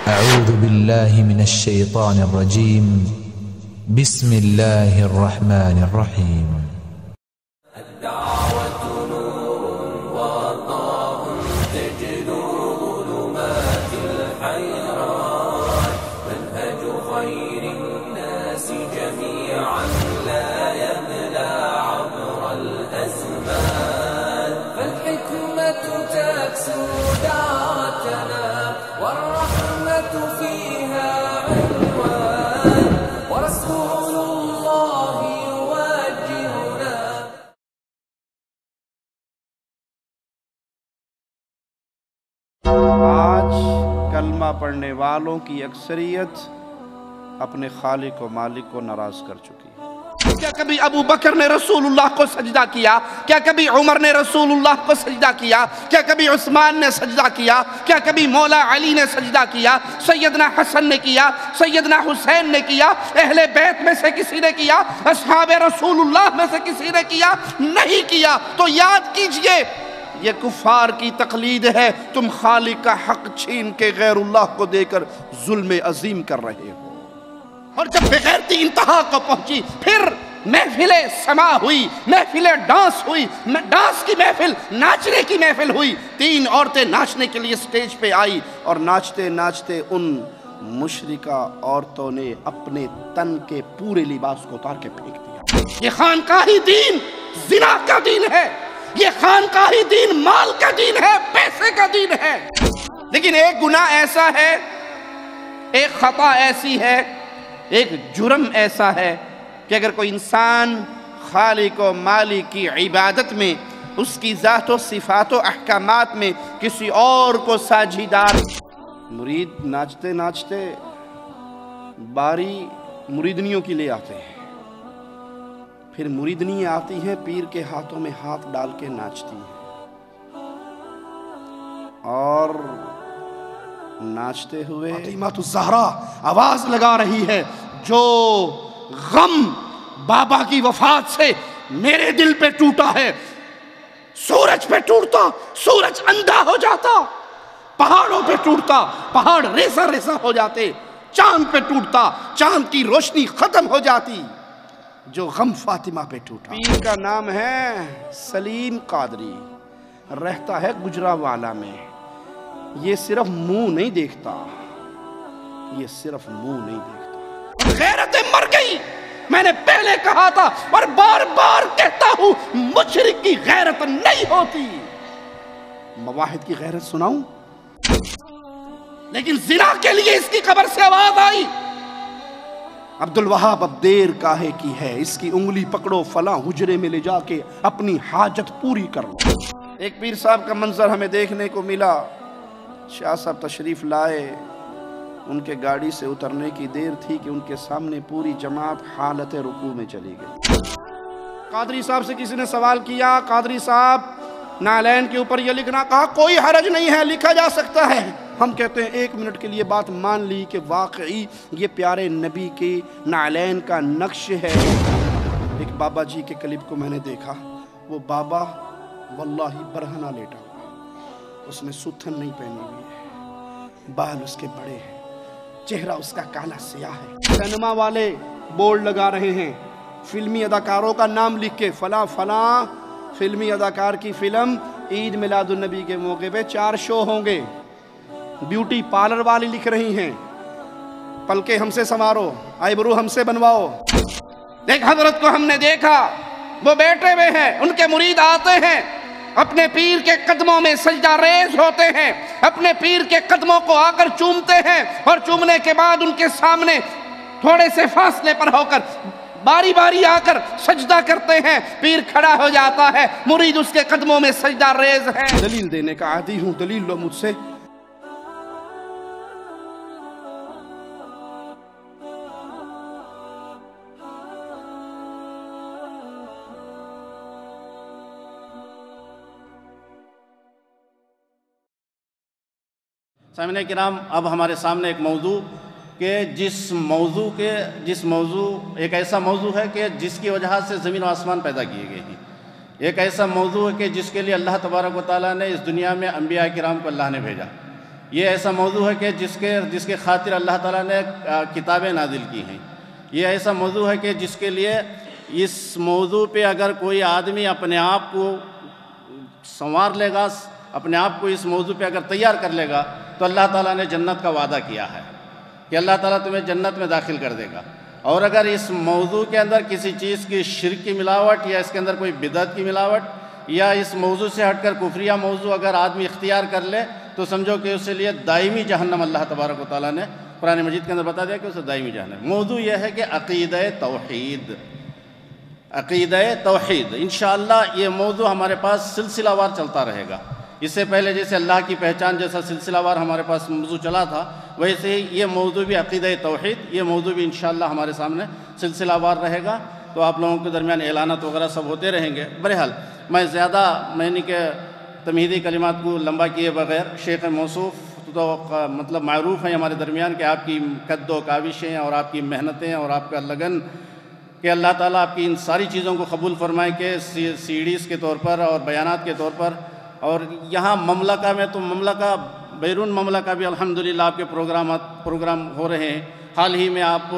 أعوذ بالله من الشيطان الرجيم. بسم الله الرحمن الرحيم. الدعوة نور وضاء تجلو ظلمات الحيران، منهج خير الناس جميعا لا يبلى عبر الأزمان، فالحكمة تكسو دعوتنا والرحمة فيها عنوان، ورسول الله يوجهنا. آج کلمہ پڑھنے والوں کی اکثریت اپنے خالق و مالک کو ناراض کر چکی ہے۔ کیا کبھی ابو بکر نے رسول اللہ کو سجدہ کیا؟ کیا کبھی عمر نے رسول اللہ کو سجدہ کیا؟ کیا کبھی عثمان نے سجدہ کیا؟ کیا کبھی مولا علی نے سجدہ کیا؟ سیدنا حسن نے کیا؟ سیدنا حسین نے کیا؟ اہل بیت میں سے کسی نے کیا؟ اصحاب رسول اللہ میں سے کسی نے کیا؟ نہیں کیا۔ تو یاد کیجئے، یہ کفار کی تقلید ہے۔ تم خالق کا حق چھین کے غیر اللہ کو دے کر ظلم عظیم کر رہے ہو۔ اور جب بغیرتی انتہا کو پہنچی، پھر محفل سما ہوئی، محفل ڈانس ہوئی، ڈانس کی محفل، ناچنے کی محفل ہوئی۔ 3 عورتیں ناچنے کے لیے سٹیج پہ آئی اور ناچتے ناچتے ان مشرکہ عورتوں نے اپنے تن کے پورے لباس کو اتار کے پھینک دیا۔ یہ خانقاہی دین زنا کا دین ہے، یہ خانقاہی دین مال کا دین ہے، پیسے کا دین ہے۔ لیکن ایک گناہ ایسا ہے، ایک خطا ایسی ہے، ایک جرم ایسا ہے کہ اگر کوئی انسان خالق و مالک کی عبادت میں، اس کی ذات و صفات و احکامات میں کسی اور کو ساجھیدار، مرید ناچتے ناچتے باری مریدنیوں کی لے آتے ہیں، پھر مریدنی آتی ہیں پیر کے ہاتھوں میں ہاتھ ڈال کے ناچتی ہیں، اور ناچتے ہوئے فاطمہ الزہرا آواز لگا رہی ہے، جو غم بابا کی وفات سے میرے دل پہ ٹوٹا ہے، سورج پہ ٹوٹتا سورج اندھا ہو جاتا، پہاڑوں پہ ٹوٹتا پہاڑ ریزہ ریزہ ہو جاتے، چاند پہ ٹوٹتا چاند کی روشنی ختم ہو جاتی، جو غم فاطمہ پہ ٹوٹا۔ پیر کا نام ہے سلیم قادری، رہتا ہے گجرانوالہ میں۔ یہ صرف منہ نہیں دیکھتا، یہ صرف منہ نہیں دیکھتا، غیرتیں مر گئی۔ میں نے پہلے کہا تھا اور بار بار کہتا ہوں، مشرک کی غیرت نہیں ہوتی۔ مواحد کی غیرت سناؤں؟ لیکن زنا کے لیے اس کی قبر سے آواز آئی، عبدالوہاب اب دیر کاہے کی ہے، اس کی انگلی پکڑو، فلاں حجرے میں لے جا کے اپنی حاجت پوری کر لو۔ ایک پیر صاحب کا منظر ہمیں دیکھنے کو ملا، شاہ صاحب تشریف لائے، ان کے گاڑی سے اترنے کی دیر تھی کہ ان کے سامنے پوری جماعت حالت رکوع میں چلی گئی۔ قادری صاحب سے کسی نے سوال کیا، قادری صاحب نعلین کے اوپر یہ لکھنا، کہا کوئی حرج نہیں ہے، لکھا جا سکتا ہے۔ ہم کہتے ہیں 1 منٹ کے لیے بات مان لی کہ واقعی یہ پیارے نبی کے نعلین کا نقش ہے۔ ایک بابا جی کے کلپ کو میں نے دیکھا، وہ بابا واللہ برہنہ لیٹا ہوا، اس نے ستھن نہیں پہنی ہوئی ہے، بال اس کے بڑے ہیں، چہرہ اس کا کالا سیاہ ہے۔ سینما والے بورڈ لگا رہے ہیں، فلمی اداکاروں کا نام لکھ کے، فلاں فلاں فلمی اداکار کی فلم عید میلاد النبی کے موقع پہ 4 شو ہوں گے۔ بیوٹی پارلر والی لکھ رہی ہیں، پلکیں ہم سے سنوارو، آئی برو ہم سے بنواؤ۔ ایک حضرت کو ہم نے دیکھا، وہ بیٹھے ہوئے ہیں، ان کے مرید آتے ہیں، اپنے پیر کے قدموں میں سجدہ ریز ہوتے ہیں، اپنے پیر کے قدموں کو آ کر چومتے ہیں، اور چومنے کے بعد ان کے سامنے تھوڑے سے فاصلے پر ہو کر باری باری آ کر سجدہ کرتے ہیں۔ پیر کھڑا ہو جاتا ہے، مرید اس کے قدموں میں سجدہ ریز ہے۔ دلیل دینے کا عادی ہوں، دلیل لو مجھ سے۔ سامعین کرام، اب ہمارے سامنے ایک موضوع کہ جس موضوع ایک ایسا موضوع ہے کہ جس کی وجہ سے زمین و آسمان پیدا کیے گئے ہیں، ایک ایسا موضوع ہے کہ جس کے لیے اللہ تبارک و تعالیٰ نے اس دنیا میں انبیاء کرام کو اللہ نے بھیجا، یہ ایسا موضوع ہے کہ جس کے خاطر اللہ تعالیٰ نے کتابیں نازل کی ہیں. یہ ایسا موضوع ہے کہ جس کے لیے اس موضوع پہ اگر کوئی آدمی اپنے آپ کو سنوار لے گا، اپنے آپ کو اس موضوع پہ اگر تیار کر لے گا تو اللہ تعالیٰ نے جنت کا وعدہ کیا ہے کہ اللہ تعالیٰ تمہیں جنت میں داخل کر دے گا. اور اگر اس موضوع کے اندر کسی چیز کی شرک کی ملاوٹ یا اس کے اندر کوئی بدعت کی ملاوٹ یا اس موضوع سے ہٹ کر کفریہ موضوع اگر آدمی اختیار کر لے تو سمجھو کہ اس کے لیے دائمی جہنم اللہ تبارک و تعالیٰ نے قرآن مجید کے اندر بتا دیا کہ اسے دائمی جہنم. موضوع یہ ہے کہ عقیدہ توحید، عقیدہ توحید. انشاءاللہ یہ موضوع ہمارے پاس سلسلہ وار چلتا رہے گا. اس سے پہلے جیسے اللہ کی پہچان جیسا سلسلہ وار ہمارے پاس موضوع چلا تھا، ویسے ہی یہ موضوع بھی عقیدہ توحید، یہ موضوع بھی انشاءاللہ ہمارے سامنے سلسلہ وار رہے گا. تو آپ لوگوں کے درمیان اعلانات وغیرہ سب ہوتے رہیں گے. بہرحال میں نے کہ تمہیدی کلمات کو لمبا کیے بغیر، شیخ موصوف تو مطلب معروف ہیں ہمارے درمیان کہ آپ کی قد و کاوشیں اور آپ کی محنتیں اور آپ کا لگن، کہ اللہ تعالیٰ آپ کی ان ساری چیزوں کو قبول فرمائے کہ سی ڈیز کے طور پر اور بیانات کے طور پر. اور یہاں مملکہ میں تو مملکہ بیرون مملکہ بھی الحمدللہ آپ کے پروگرام ہو رہے ہیں. حال ہی میں آپ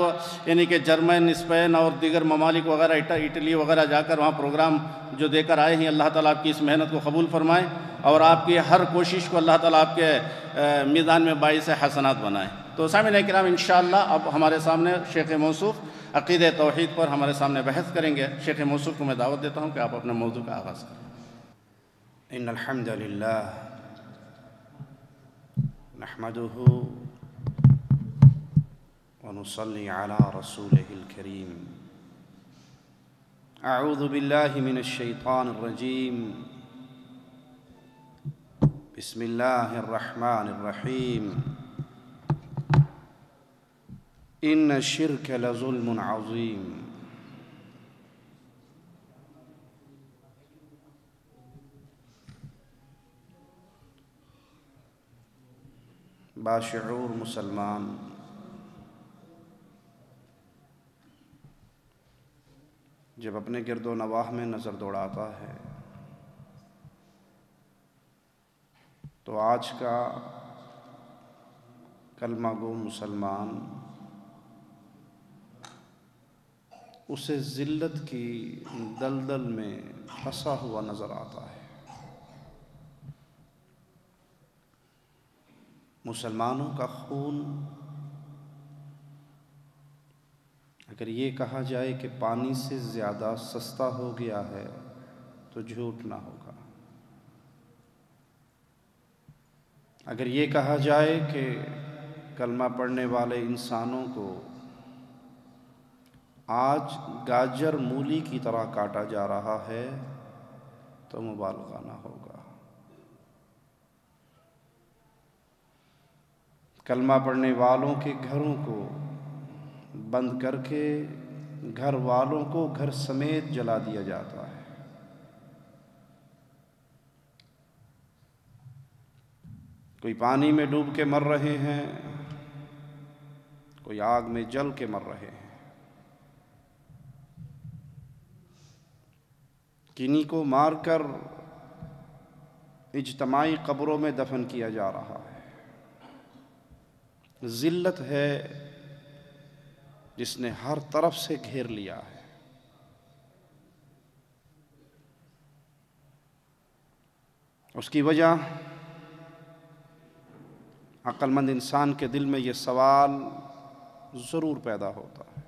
یعنی کہ جرمن، اسپین اور دیگر ممالک وغیرہ، اٹلی وغیرہ جا کر وہاں پروگرام جو دے کر آئے ہیں. اللہ تعالیٰ آپ کی اس محنت کو قبول فرمائے اور آپ کی ہر کوشش کو اللہ تعالیٰ آپ کے میدان میں باعث حسنات بنائے. تو سامعین کرام انشاءاللہ اب ہمارے سامنے شیخ موصوف عقیدہ توحید پر ہمارے سامنے بحث کریں گے. شیخ موصوف کو میں دعوت دیتا ہوں کہ آپ اپنے موضوع کا آغاز کریں. ان الحمد للہ نحمده ونصلي على رسوله الكريم. اعوذ باللہ من الشیطان الرجیم. بسم اللہ الرحمن الرحیم. ان الشرک لظلم عظیم. باشعور مسلمان جب اپنے گرد و نواح میں نظر دوڑاتا ہے تو آج کا کلمہ گو مسلمان اسے ذلت کی دلدل میں پھنسا ہوا نظر آتا ہے. مسلمانوں کا خون اگر یہ کہا جائے کہ پانی سے زیادہ سستا ہو گیا ہے تو جھوٹ نہ ہوگا. اگر یہ کہا جائے کہ کلمہ پڑھنے والے انسانوں کو آج گاجر مولی کی طرح کاٹا جا رہا ہے تو مبالغہ نہ ہوگا. کلمہ پڑھنے والوں کے گھروں کو بند کر کے گھر والوں کو گھر سمیت جلا دیا جاتا ہے. کوئی پانی میں ڈوب کے مر رہے ہیں، کوئی آگ میں جل کے مر رہے ہیں. کنی کو مار کر اجتماعی قبروں میں دفن کیا جا رہا ہے. ذلت ہے جس نے ہر طرف سے گھیر لیا ہے. اس کی وجہ عقل مند انسان کے دل میں یہ سوال ضرور پیدا ہوتا ہے،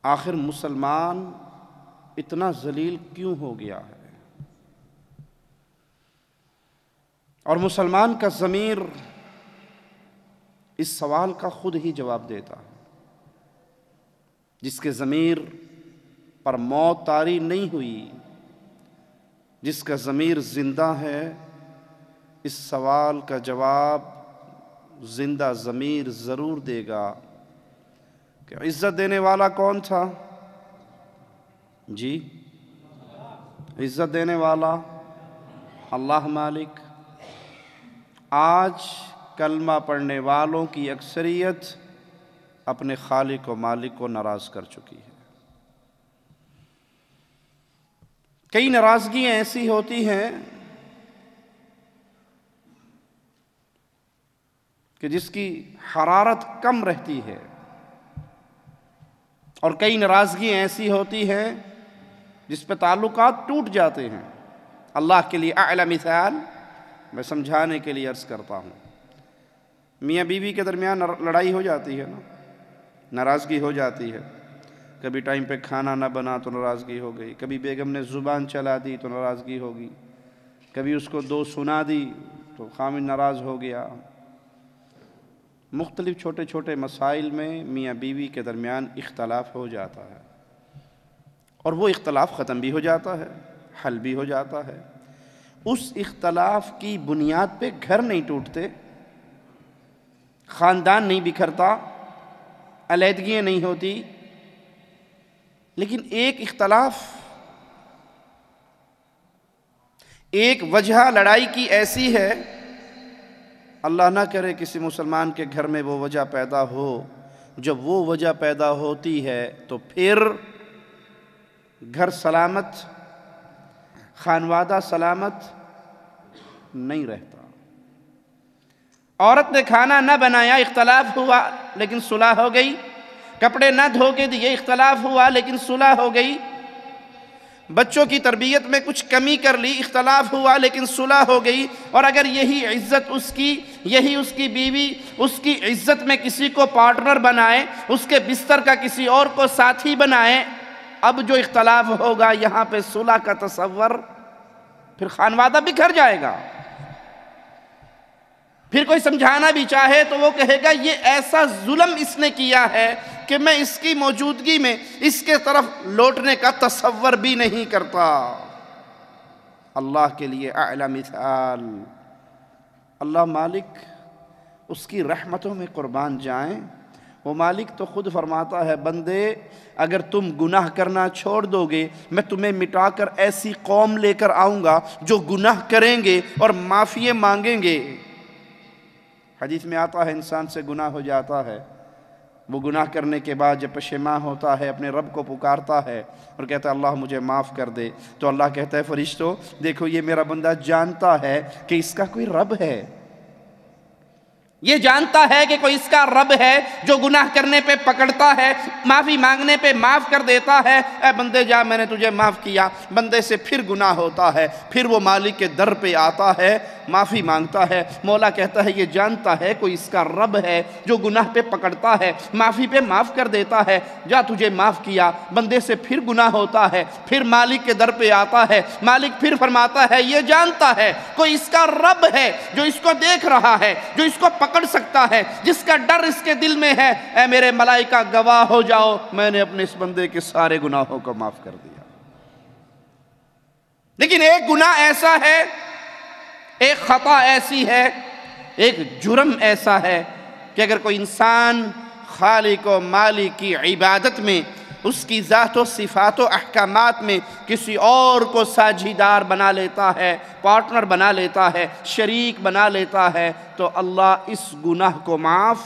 آخر مسلمان اتنا ذلیل کیوں ہو گیا ہے؟ اور مسلمان کا ضمیر اس سوال کا خود ہی جواب دیتا ہے. جس کے ضمیر پر موت طاری نہیں ہوئی، جس کا ضمیر زندہ ہے، اس سوال کا جواب زندہ ضمیر ضرور دے گا کہ عزت دینے والا کون تھا؟ جی، عزت دینے والا اللہ مالک. آج کلمہ پڑھنے والوں کی اکثریت اپنے خالق و مالک کو ناراض کر چکی ہے. کئی ناراضگیاں ایسی ہوتی ہیں کہ جس کی حرارت کم رہتی ہے، اور کئی ناراضگیاں ایسی ہوتی ہیں جس پہ تعلقات ٹوٹ جاتے ہیں۔ اللہ کے لیے اعلی مثال میں سمجھانے کے لیے عرض کرتا ہوں، میاں بیوی کے درمیان لڑائی ہو جاتی ہے نا، ناراضگی ہو جاتی ہے، کبھی ٹائم پہ کھانا نہ بنا تو ناراضگی ہو گئی، کبھی بیگم نے زبان چلا دی تو ناراضگی ہوگی، کبھی اس کو دو سنا دی تو خامن ناراض ہو گیا۔ مختلف چھوٹے چھوٹے مسائل میں میاں بیوی کے درمیان اختلاف ہو جاتا ہے، اور وہ اختلاف ختم بھی ہو جاتا ہے، حل بھی ہو جاتا ہے۔ اس اختلاف کی بنیاد پہ گھر نہیں ٹوٹتے، خاندان نہیں بکھرتا، علیحدگیاں نہیں ہوتی، لیکن ایک اختلاف، ایک وجہ لڑائی کی ایسی ہے، اللہ نہ کرے کسی مسلمان کے گھر میں وہ وجہ پیدا ہو، جب وہ وجہ پیدا ہوتی ہے تو پھر گھر سلامت، خانوادہ سلامت نہیں رہتا۔ عورت نے کھانا نہ بنایا، اختلاف ہوا لیکن صلح ہو گئی، کپڑے نہ دھو کے دیے، اختلاف ہوا لیکن صلح ہو گئی، بچوں کی تربیت میں کچھ کمی کر لی، اختلاف ہوا لیکن صلح ہو گئی۔ اور اگر یہی عزت اس کی، یہی اس کی بیوی اس کی عزت میں کسی کو پارٹنر بنائے، اس کے بستر کا کسی اور کو ساتھی بنائے، اب جو اختلاف ہوگا یہاں پہ صلح کا تصور، پھر خانوادہ بکھر جائے گا۔ پھر کوئی سمجھانا بھی چاہے تو وہ کہے گا یہ ایسا ظلم اس نے کیا ہے کہ میں اس کی موجودگی میں اس کے طرف لوٹنے کا تصور بھی نہیں کرتا۔ اللہ کے لیے اعلی مثال، اللہ مالک، اس کی رحمتوں میں قربان جائیں، وہ مالک تو خود فرماتا ہے بندے اگر تم گناہ کرنا چھوڑ دو گے میں تمہیں مٹا کر ایسی قوم لے کر آؤں گا جو گناہ کریں گے اور معافی مانگیں گے۔ حدیث میں آتا ہے انسان سے گناہ ہو جاتا ہے، وہ گناہ کرنے کے بعد جب پشیمان ہوتا ہے اپنے رب کو پکارتا ہے اور کہتا ہے اللہ مجھے معاف کر دے، تو اللہ کہتا ہے فرشتوں دیکھو یہ میرا بندہ جانتا ہے کہ اس کا کوئی رب ہے، یہ جانتا ہے کہ کوئی اس کا رب ہے جو گناہ کرنے پہ پکڑتا ہے، معافی مانگنے پہ معاف کر دیتا ہے۔ اے بندے جا میں نے تجھے معاف کیا، بندے سے پھر گناہ ہوتا ہے، پھر وہ مالک کے در پہ آتا ہے، معافی مانگتا ہے، مولا کہتا ہے یہ جانتا ہے کوئی اس کا رب ہے جو گناہ پہ پکڑتا ہے، معافی پہ معاف کر دیتا ہے، جا تجھے معاف کیا، بندے سے پھر گناہ ہوتا ہے، پھر مالک کے در پہ آتا ہے، مالک پھر فرماتا ہے یہ جانتا ہے کوئی اس کا رب ہے جو اس کو دیکھ رہا ہے، جو اس کو پکڑ سکتا ہے، جس کا ڈر اس کے دل میں ہے، اے میرے ملائکہ گواہ ہو جاؤ میں نے اپنے اس بندے کے سارے گناہوں کو معاف کر دیا۔ لیکن ایک گناہ ایسا ہے، ایک خطا ایسی ہے، ایک جرم ایسا ہے کہ اگر کوئی انسان خالق و مالک کی عبادت میں، اس کی ذات و صفات و احکامات میں کسی اور کو ساجھیدار بنا لیتا ہے، پارٹنر بنا لیتا ہے، شریک بنا لیتا ہے، تو اللہ اس گناہ کو معاف،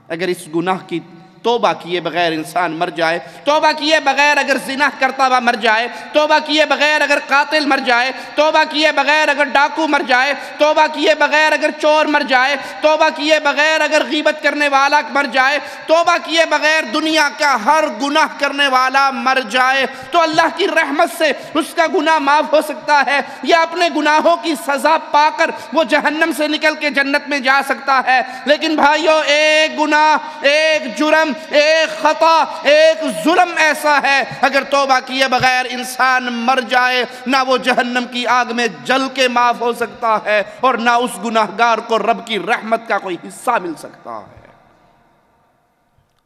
اگر اس گناہ کی توبہ کیے بغیر انسان مر جائے، توبہ کیے بغیر اگر زنا کرتا ہوا مر جائے، توبہ کیے بغیر اگر قاتل مر جائے، توبہ کیے بغیر اگر ڈاکو مر جائے، توبہ کیے بغیر اگر چور مر جائے، توبہ کیے بغیر اگر غیبت کرنے والا مر جائے، توبہ کیے بغیر دنیا کا ہر گناہ کرنے والا مر جائے، تو اللہ کی رحمت سے اس کا گناہ معاف ہو سکتا ہے، یا اپنے گناہوں کی سزا پا کر وہ جہنم سے نکل کے جنت میں جا سکتا ہے۔ لیکن بھائیو ایک گناہ، ایک جرم، ایک خطا، ایک ظلم ایسا ہے اگر توبہ کیے بغیر انسان مر جائے، نہ وہ جہنم کی آگ میں جل کے معاف ہو سکتا ہے اور نہ اس گناہگار کو رب کی رحمت کا کوئی حصہ مل سکتا ہے۔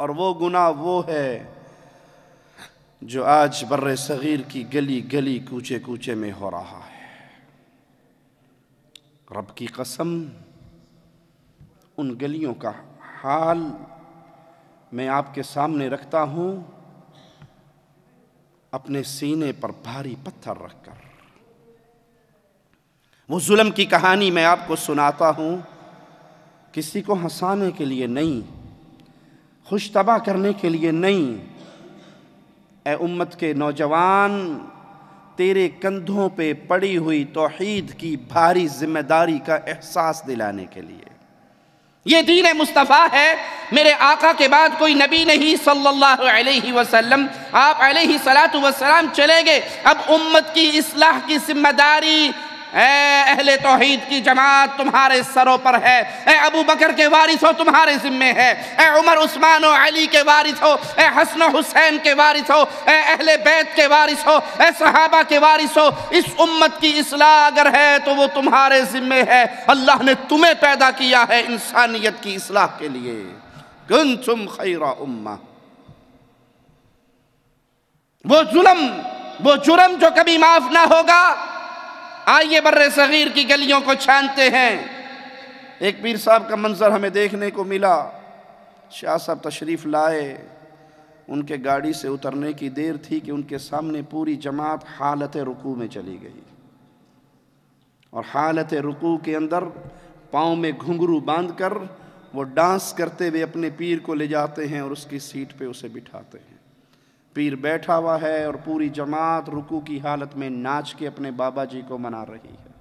اور وہ گناہ وہ ہے جو آج بر صغیر کی گلی گلی کوچے کوچے میں ہو رہا ہے۔ رب کی قسم ان گلیوں کا حال میں آپ کے سامنے رکھتا ہوں اپنے سینے پر بھاری پتھر رکھ کر۔ وہ ظلم کی کہانی میں آپ کو سناتا ہوں، کسی کو ہنسانے کے لیے نہیں، خوش طبع کرنے کے لیے نہیں۔ اے امت کے نوجوان، تیرے کندھوں پہ پڑی ہوئی توحید کی بھاری ذمہ داری کا احساس دلانے کے لیے، یہ دین مصطفیٰ ہے۔ میرے آقا کے بعد کوئی نبی نہیں صلی اللہ علیہ وسلم، آپ علیہ السلام چلے گئے۔ اب امت کی اصلاح کی ذمہ داری اے اہل توحید کی جماعت تمہارے سروں پر ہے۔ اے ابو بکر کے وارث ہو تمہارے ذمے ہے، اے عمر عثمان و علی کے وارث ہو، اے حسن و حسین کے وارث ہو، اے اہل بیت کے وارث ہو، اے صحابہ کے وارث ہو۔ اس امت کی اصلاح اگر ہے تو وہ تمہارے ذمے ہے۔ اللہ نے تمہیں پیدا کیا ہے انسانیت کی اصلاح کے لیے۔ کنتم خیر امہ۔ وہ ظلم، وہ جرم جو کبھی معاف نہ ہوگا، آئیے بر صغیر کی گلیوں کو چھانتے ہیں۔ ایک پیر صاحب کا منظر ہمیں دیکھنے کو ملا۔ شاہ صاحب تشریف لائے، ان کے گاڑی سے اترنے کی دیر تھی کہ ان کے سامنے پوری جماعت حالت رکوع میں چلی گئی، اور حالت رکوع کے اندر پاؤں میں گھنگرو باندھ کر وہ ڈانس کرتے ہوئے اپنے پیر کو لے جاتے ہیں اور اس کی سیٹ پہ اسے بٹھاتے ہیں۔ پیر بیٹھا ہوا ہے اور پوری جماعت رکوع کی حالت میں ناچ کے اپنے بابا جی کو منا رہی ہے۔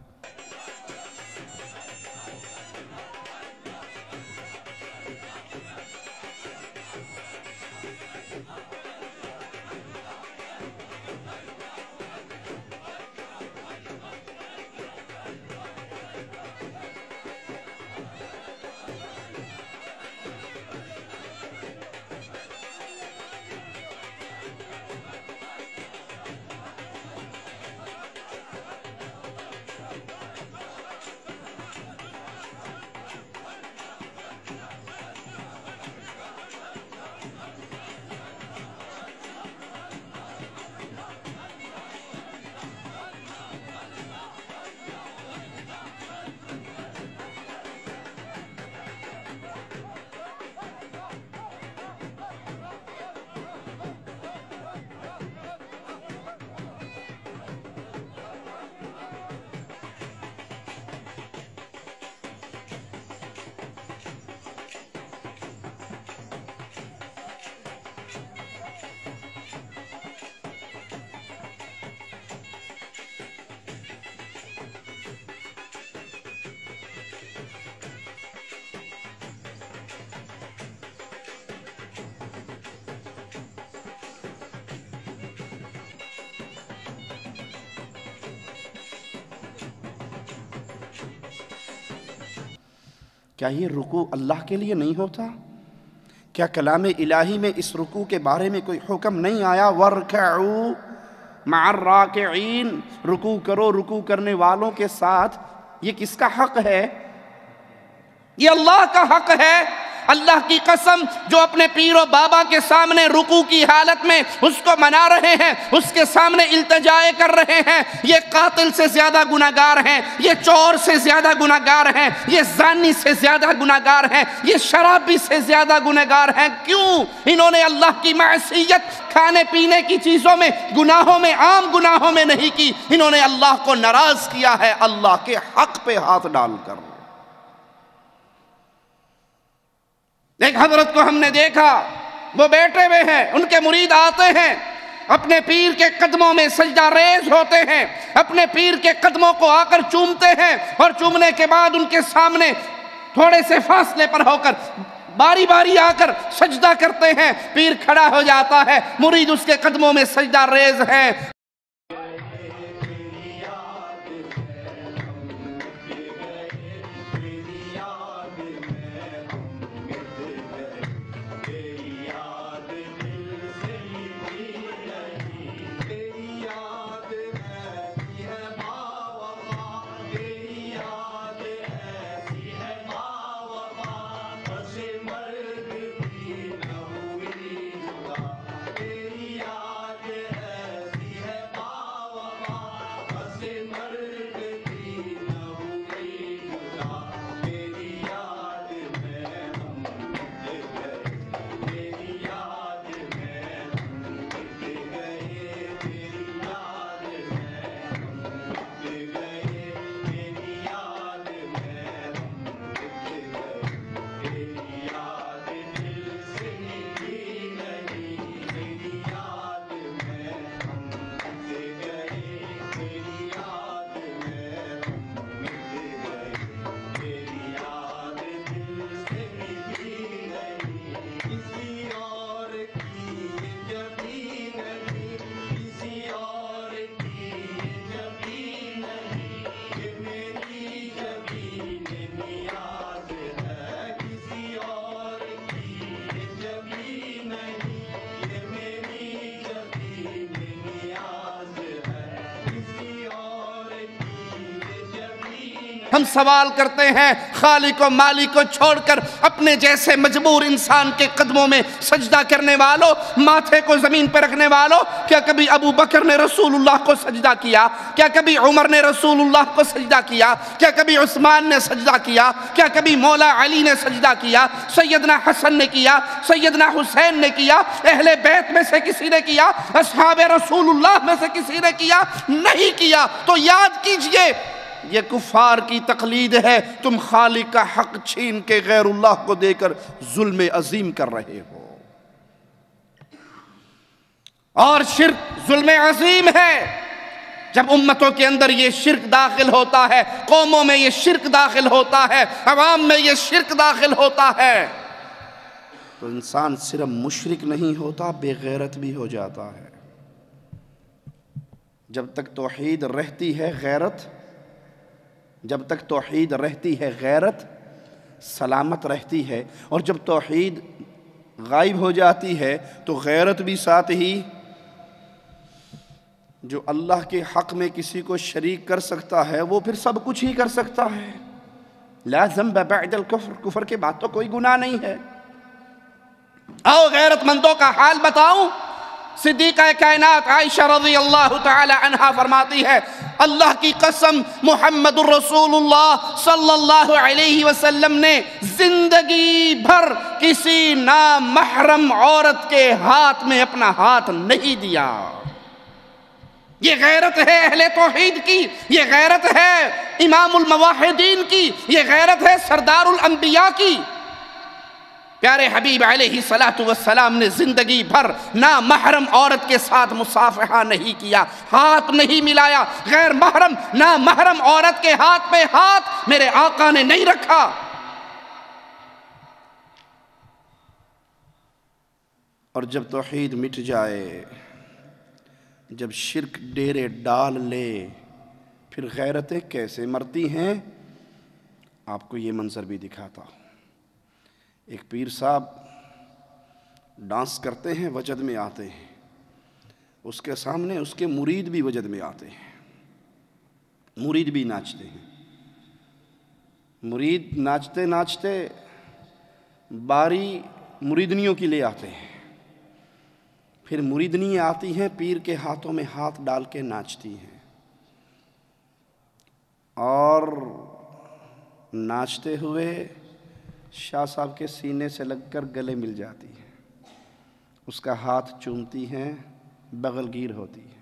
کیا یہ رکوع اللہ کے لیے نہیں ہوتا؟ کیا کلام الہی میں اس رکوع کے بارے میں کوئی حکم نہیں آیا؟ وَارْكَعُوا مَعَ الرَّاكِعِينَ، رکوع کرو رکوع کرنے والوں کے ساتھ۔ یہ کس کا حق ہے؟ یہ اللہ کا حق ہے۔ اللہ کی قسم، جو اپنے پیر و بابا کے سامنے رکوع کی حالت میں اس کو منا رہے ہیں، اس کے سامنے التجائے کر رہے ہیں، یہ قاتل سے زیادہ گناہگار ہیں، یہ چور سے زیادہ گناہگار ہیں، یہ زانی سے زیادہ گناہگار ہیں، یہ شرابی سے زیادہ گناہگار ہیں۔ کیوں؟ انہوں نے اللہ کی معصیت کھانے پینے کی چیزوں میں، گناہوں میں، عام گناہوں میں نہیں کی، انہوں نے اللہ کو ناراض کیا ہے اللہ کے حق پہ ہاتھ ڈال کر۔ ایک حضرت کو ہم نے دیکھا، وہ بیٹھے ہوئے ہیں، ان کے مرید آتے ہیں، اپنے پیر کے قدموں میں سجدہ ریز ہوتے ہیں، اپنے پیر کے قدموں کو آ کر چومتے ہیں، اور چومنے کے بعد ان کے سامنے تھوڑے سے فاصلے پر ہو کر باری باری آ کر سجدہ کرتے ہیں۔ پیر کھڑا ہو جاتا ہے، مرید اس کے قدموں میں سجدہ ریز ہیں۔ ہم سوال کرتے ہیں خالق و مالک کو چھوڑ کر اپنے جیسے مجبور انسان کے قدموں میں سجدہ کرنے والوں، ماتھے کو زمین پر رکھنے والوں، کیا کبھی ابو بکر نے رسول اللہ کو سجدہ کیا؟ کیا کبھی عمر نے رسول اللہ کو سجدہ کیا؟ کیا کبھی عثمان نے سجدہ کیا؟ کیا کبھی مولا علی نے سجدہ کیا؟ سیدنا حسن نے کیا؟ سیدنا حسین نے کیا؟ اہل بیت میں سے کسی نے کیا؟ اصحاب رسول اللہ میں سے کسی نے کیا؟ نہیں کیا۔ تو یاد کیجئے یہ کفار کی تقلید ہے، تم خالق کا حق چھین کے غیر اللہ کو دے کر ظلم عظیم کر رہے ہو، اور شرک ظلم عظیم ہے۔ جب امتوں کے اندر یہ شرک داخل ہوتا ہے، قوموں میں یہ شرک داخل ہوتا ہے، عوام میں یہ شرک داخل ہوتا ہے، تو انسان صرف مشرک نہیں ہوتا، بے غیرت بھی ہو جاتا ہے۔ جب تک توحید رہتی ہے غیرت، جب تک توحید رہتی ہے غیرت سلامت رہتی ہے، اور جب توحید غائب ہو جاتی ہے تو غیرت بھی ساتھ ہی۔ جو اللہ کے حق میں کسی کو شریک کر سکتا ہے وہ پھر سب کچھ ہی کر سکتا ہے۔ لا ذنب بعد الکفر، کفر کے بعد تو کوئی گناہ نہیں ہے۔ آؤ غیرت مندوں کا حال بتاؤں۔ صدیقہ کائنات عائشہ رضی اللہ تعالی عنہا فرماتی ہے، اللہ کی قسم محمد الرسول اللہ صلی اللہ علیہ وسلم نے زندگی بھر کسی نامحرم عورت کے ہاتھ میں اپنا ہاتھ نہیں دیا۔ یہ غیرت ہے اہل توحید کی، یہ غیرت ہے امام الموحدین کی، یہ غیرت ہے سردار الانبیاء کی۔ پیارے حبیب علیہ السلام نے زندگی بھر نامحرم عورت کے ساتھ مصافحہ نہیں کیا، ہاتھ نہیں ملایا، غیر محرم نامحرم عورت کے ہاتھ پہ ہاتھ میرے آقا نے نہیں رکھا۔ اور جب توحید مٹ جائے، جب شرک ڈیرے ڈال لے، پھر غیرتیں کیسے مرتی ہیں آپ کو یہ منظر بھی دکھاتا ہوں۔ ایک پیر صاحب ڈانس کرتے ہیں، وجد میں آتے ہیں، اس کے سامنے اس کے مرید بھی وجد میں آتے ہیں، مرید بھی ناچتے ہیں۔ مرید ناچتے ناچتے باری مریدنیوں کے لیے آتے ہیں، پھر مریدنی آتی ہیں، پیر کے ہاتھوں میں ہاتھ ڈال کے ناچتی ہیں، اور ناچتے ہوئے شاہ صاحب کے سینے سے لگ کر گلے مل جاتی ہے، اس کا ہاتھ چومتی ہیں، بغل گیر ہوتی ہے۔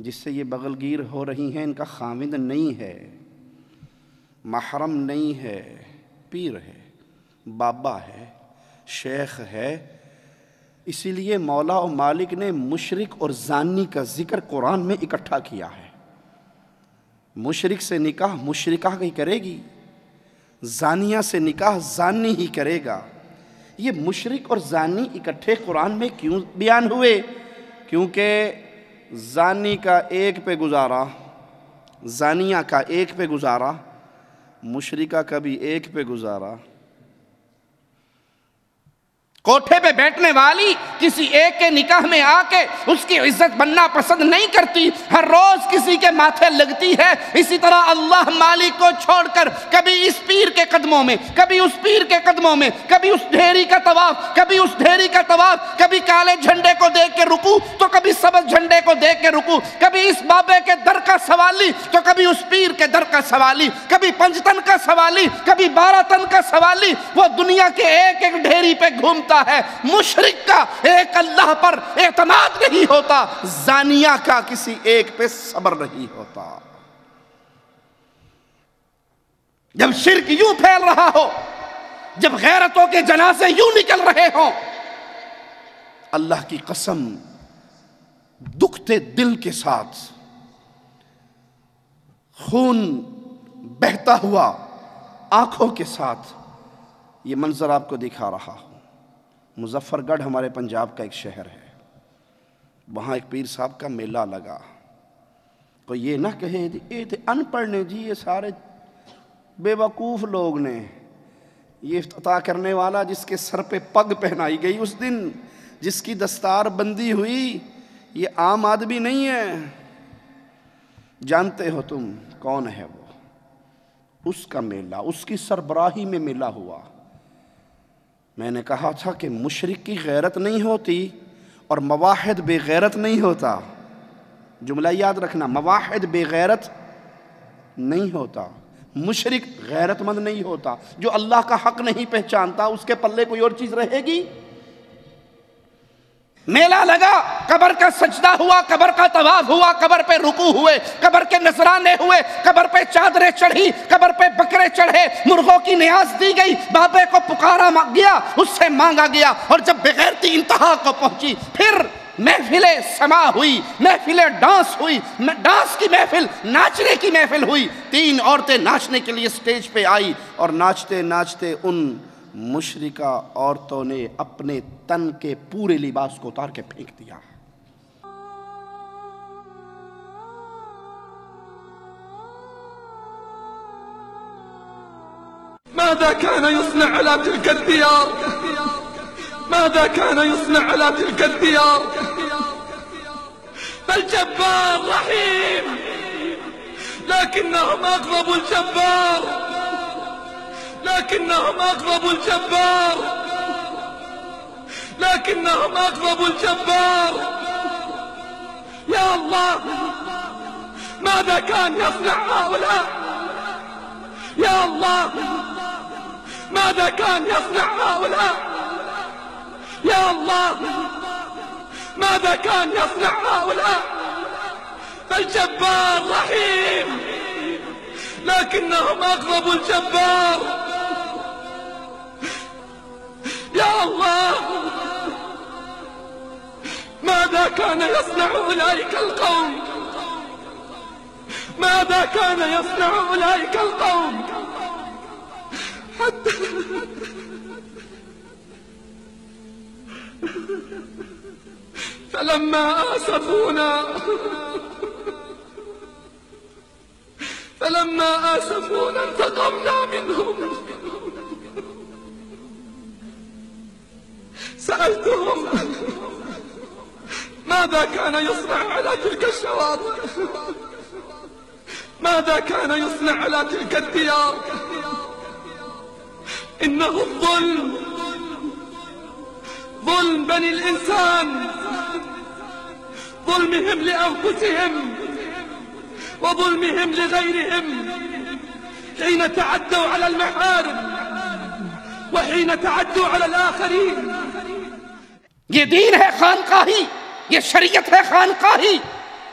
جس سے یہ بغلگیر ہو رہی ہیں ان کا خامد نہیں ہے، محرم نہیں ہے، پیر ہے، بابا ہے، شیخ ہے۔ اسی لیے مولا و مالک نے مشرک اور زانی کا ذکر قرآن میں اکٹھا کیا ہے۔ مشرک سے نکاح مشرکہ ہی کرے گی، زانیہ سے نکاح زانی ہی کرے گا۔ یہ مشرک اور زانی اکٹھے قرآن میں کیوں بیان ہوئے؟ کیونکہ زانی کا ایک پہ گزارا، زانیہ کا ایک پہ گزارا، مشرکہ کا بھی ایک پہ گزارا۔ کوٹھے پہ بیٹھنے والی کسی ایک کے نکاح میں آ کے اس کی عزت بننا پسند نہیں کرتی، ہر روز کسی کے ماتھے لگتی ہے۔ اسی طرح اللہ مالک کو چھوڑ کر کبھی اس پیر کے قدموں میں، کبھی اس پیر کے قدموں میں، کبھی اس ڈھیری کا طواف، کبھی اس ڈھیری کا طواف، کبھی کالے جھنڈے کو دیکھ کے رکوع تو کبھی سبز جھنڈے کو دیکھ کے رکوع، کبھی اس بابے کے در کا سوالی تو کبھی اس پیر کے در کا سوالی، کبھی 5 تن کا سوالی، کبھی 12 تن کا سوالی۔ وہ دنیا کے ایک ایک ڈھیری پہ گھومتا ہے۔ مشرک کا ایک اللہ پر اعتماد نہیں ہوتا، زانیہ کا کسی ایک پہ صبر نہیں ہوتا۔ جب شرک یوں پھیل رہا ہو، جب غیرتوں کے جنازے یوں نکل رہے ہوں، اللہ کی قسم دکھتے دل کے ساتھ خون بہتا ہوا آنکھوں کے ساتھ یہ منظر آپ کو دکھا رہا ہوں۔ مظفر گڑھ ہمارے پنجاب کا ایک شہر ہے، وہاں ایک پیر صاحب کا میلہ لگا۔ کوئی یہ نہ کہے یہ ان پڑھ نے جی، یہ سارے بے وقوف لوگ نے، یہ افتتاح کرنے والا جس کے سر پہ پگ پہنائی گئی اس دن، جس کی دستار بندی ہوئی، یہ عام آدمی نہیں ہے۔ جانتے ہو تم کون ہے وہ؟ اس کا میلہ، اس کی سربراہی میں میلہ ہوا۔ میں نے کہا تھا کہ مشرک کی غیرت نہیں ہوتی اور مواحد بے غیرت نہیں ہوتا۔ جملہ یاد رکھنا، مواحد بے غیرت نہیں ہوتا، مشرک غیرت مند نہیں ہوتا۔ جو اللہ کا حق نہیں پہچانتا اس کے پلے کوئی اور چیز رہے گی؟ میلہ لگا، قبر کا سجدہ ہوا، قبر کا طواف ہوا، قبر پہ رکوع ہوئے، قبر کے نذرانے ہوئے، قبر پہ چادریں چڑھی، قبر پہ بکرے چڑھے، مرغوں کی نیاز دی گئی، بابے کو پکارا گیا، اس سے مانگا گیا، اور جب بغیرتی انتہا کو پہنچی پھر محفل سما ہوئی، محفل ڈانس ہوئی، ڈانس کی محفل، ناچنے کی محفل ہوئی۔ 3 عورتیں ناچنے کے لیے سٹیج پہ آئی اور ناچتے ناچتے ان مشرکہ عورتوں نے اپنے تن کے پورے لباس کو اتار کے پھینک دیا۔ ماذا كان يصنع على تلك الديار؟ ماذا كان يصنع على تلك الديار؟ فالجبار رحيم، لكنهم أغضبوا الجبار، لكنهم أغضبوا الجبار، لكنهم أغضبوا الجبار. يا الله، ماذا كان يصنع هؤلاء؟ يا الله، ماذا كان يصنع هؤلاء؟ يا الله، ماذا كان يصنع هؤلاء؟ فالجبار رحيم، لكنهم أغضبوا الجبار. يا الله، ماذا كان يصنع أولئك القوم؟ ماذا كان يصنع أولئك القوم؟ حتى فلما آسفونا انتقمنا منهم. سألتهم ماذا كان يصنع على تلك الشواطئ؟ ماذا كان يصنع على تلك الديار؟ إنه الظلم، ظلم بني الإنسان، ظلمهم لأنفسهم وظلمهم لغيرهم حين تعدوا على المحارم وحين تعدوا على الآخرين. یہ دین ہے خانقاہی، یہ شریعت ہے خانقاہی،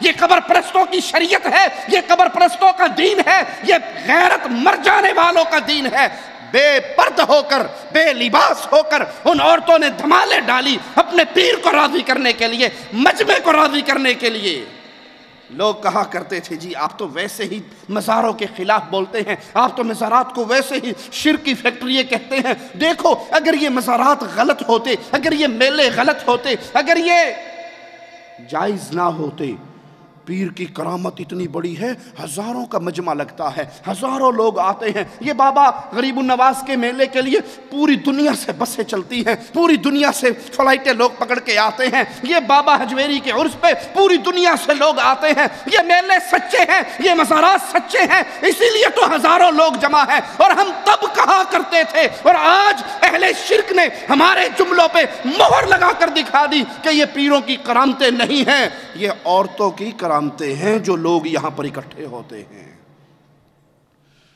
یہ قبر پرستوں کی شریعت ہے، یہ قبر پرستوں کا دین ہے، یہ غیرت مر جانے والوں کا دین ہے۔ بے پرد ہو کر، بے لباس ہو کر ان عورتوں نے دھمالے ڈالی اپنے پیر کو راضی کرنے کے لیے، مجمع کو راضی کرنے کے لیے۔ لوگ کہا کرتے تھے جی آپ تو ویسے ہی مزاروں کے خلاف بولتے ہیں، آپ تو مزارات کو ویسے ہی شرک کی فیکٹری کہتے ہیں۔ دیکھو اگر یہ مزارات غلط ہوتے، اگر یہ میلے غلط ہوتے، اگر یہ جائز نہ ہوتے، پیر کی کرامت اتنی بڑی ہے، ہزاروں کا مجمع لگتا ہے، ہزاروں لوگ آتے ہیں۔ یہ بابا غریب النواز کے میلے کے لیے پوری دنیا سے بسیں چلتی ہیں، پوری دنیا سے فلائٹیں لوگ پکڑ کے آتے ہیں۔ یہ بابا حجویری کے عرس پہ پوری دنیا سے لوگ آتے ہیں۔ یہ میلے سچے ہیں، یہ مزارات سچے ہیں، اسی لیے تو ہزاروں لوگ جمع ہیں۔ اور ہم تب کہا کرتے تھے، اور آج اہل شرک نے ہمارے جملوں پہ مہر لگا کر دکھا دی کہ یہ پیروں کی کرامتیں نہیں ہیں، یہ عورتوں کی کرامتیں ہیں جو لوگ یہاں پر اکٹھے ہوتے ہیں۔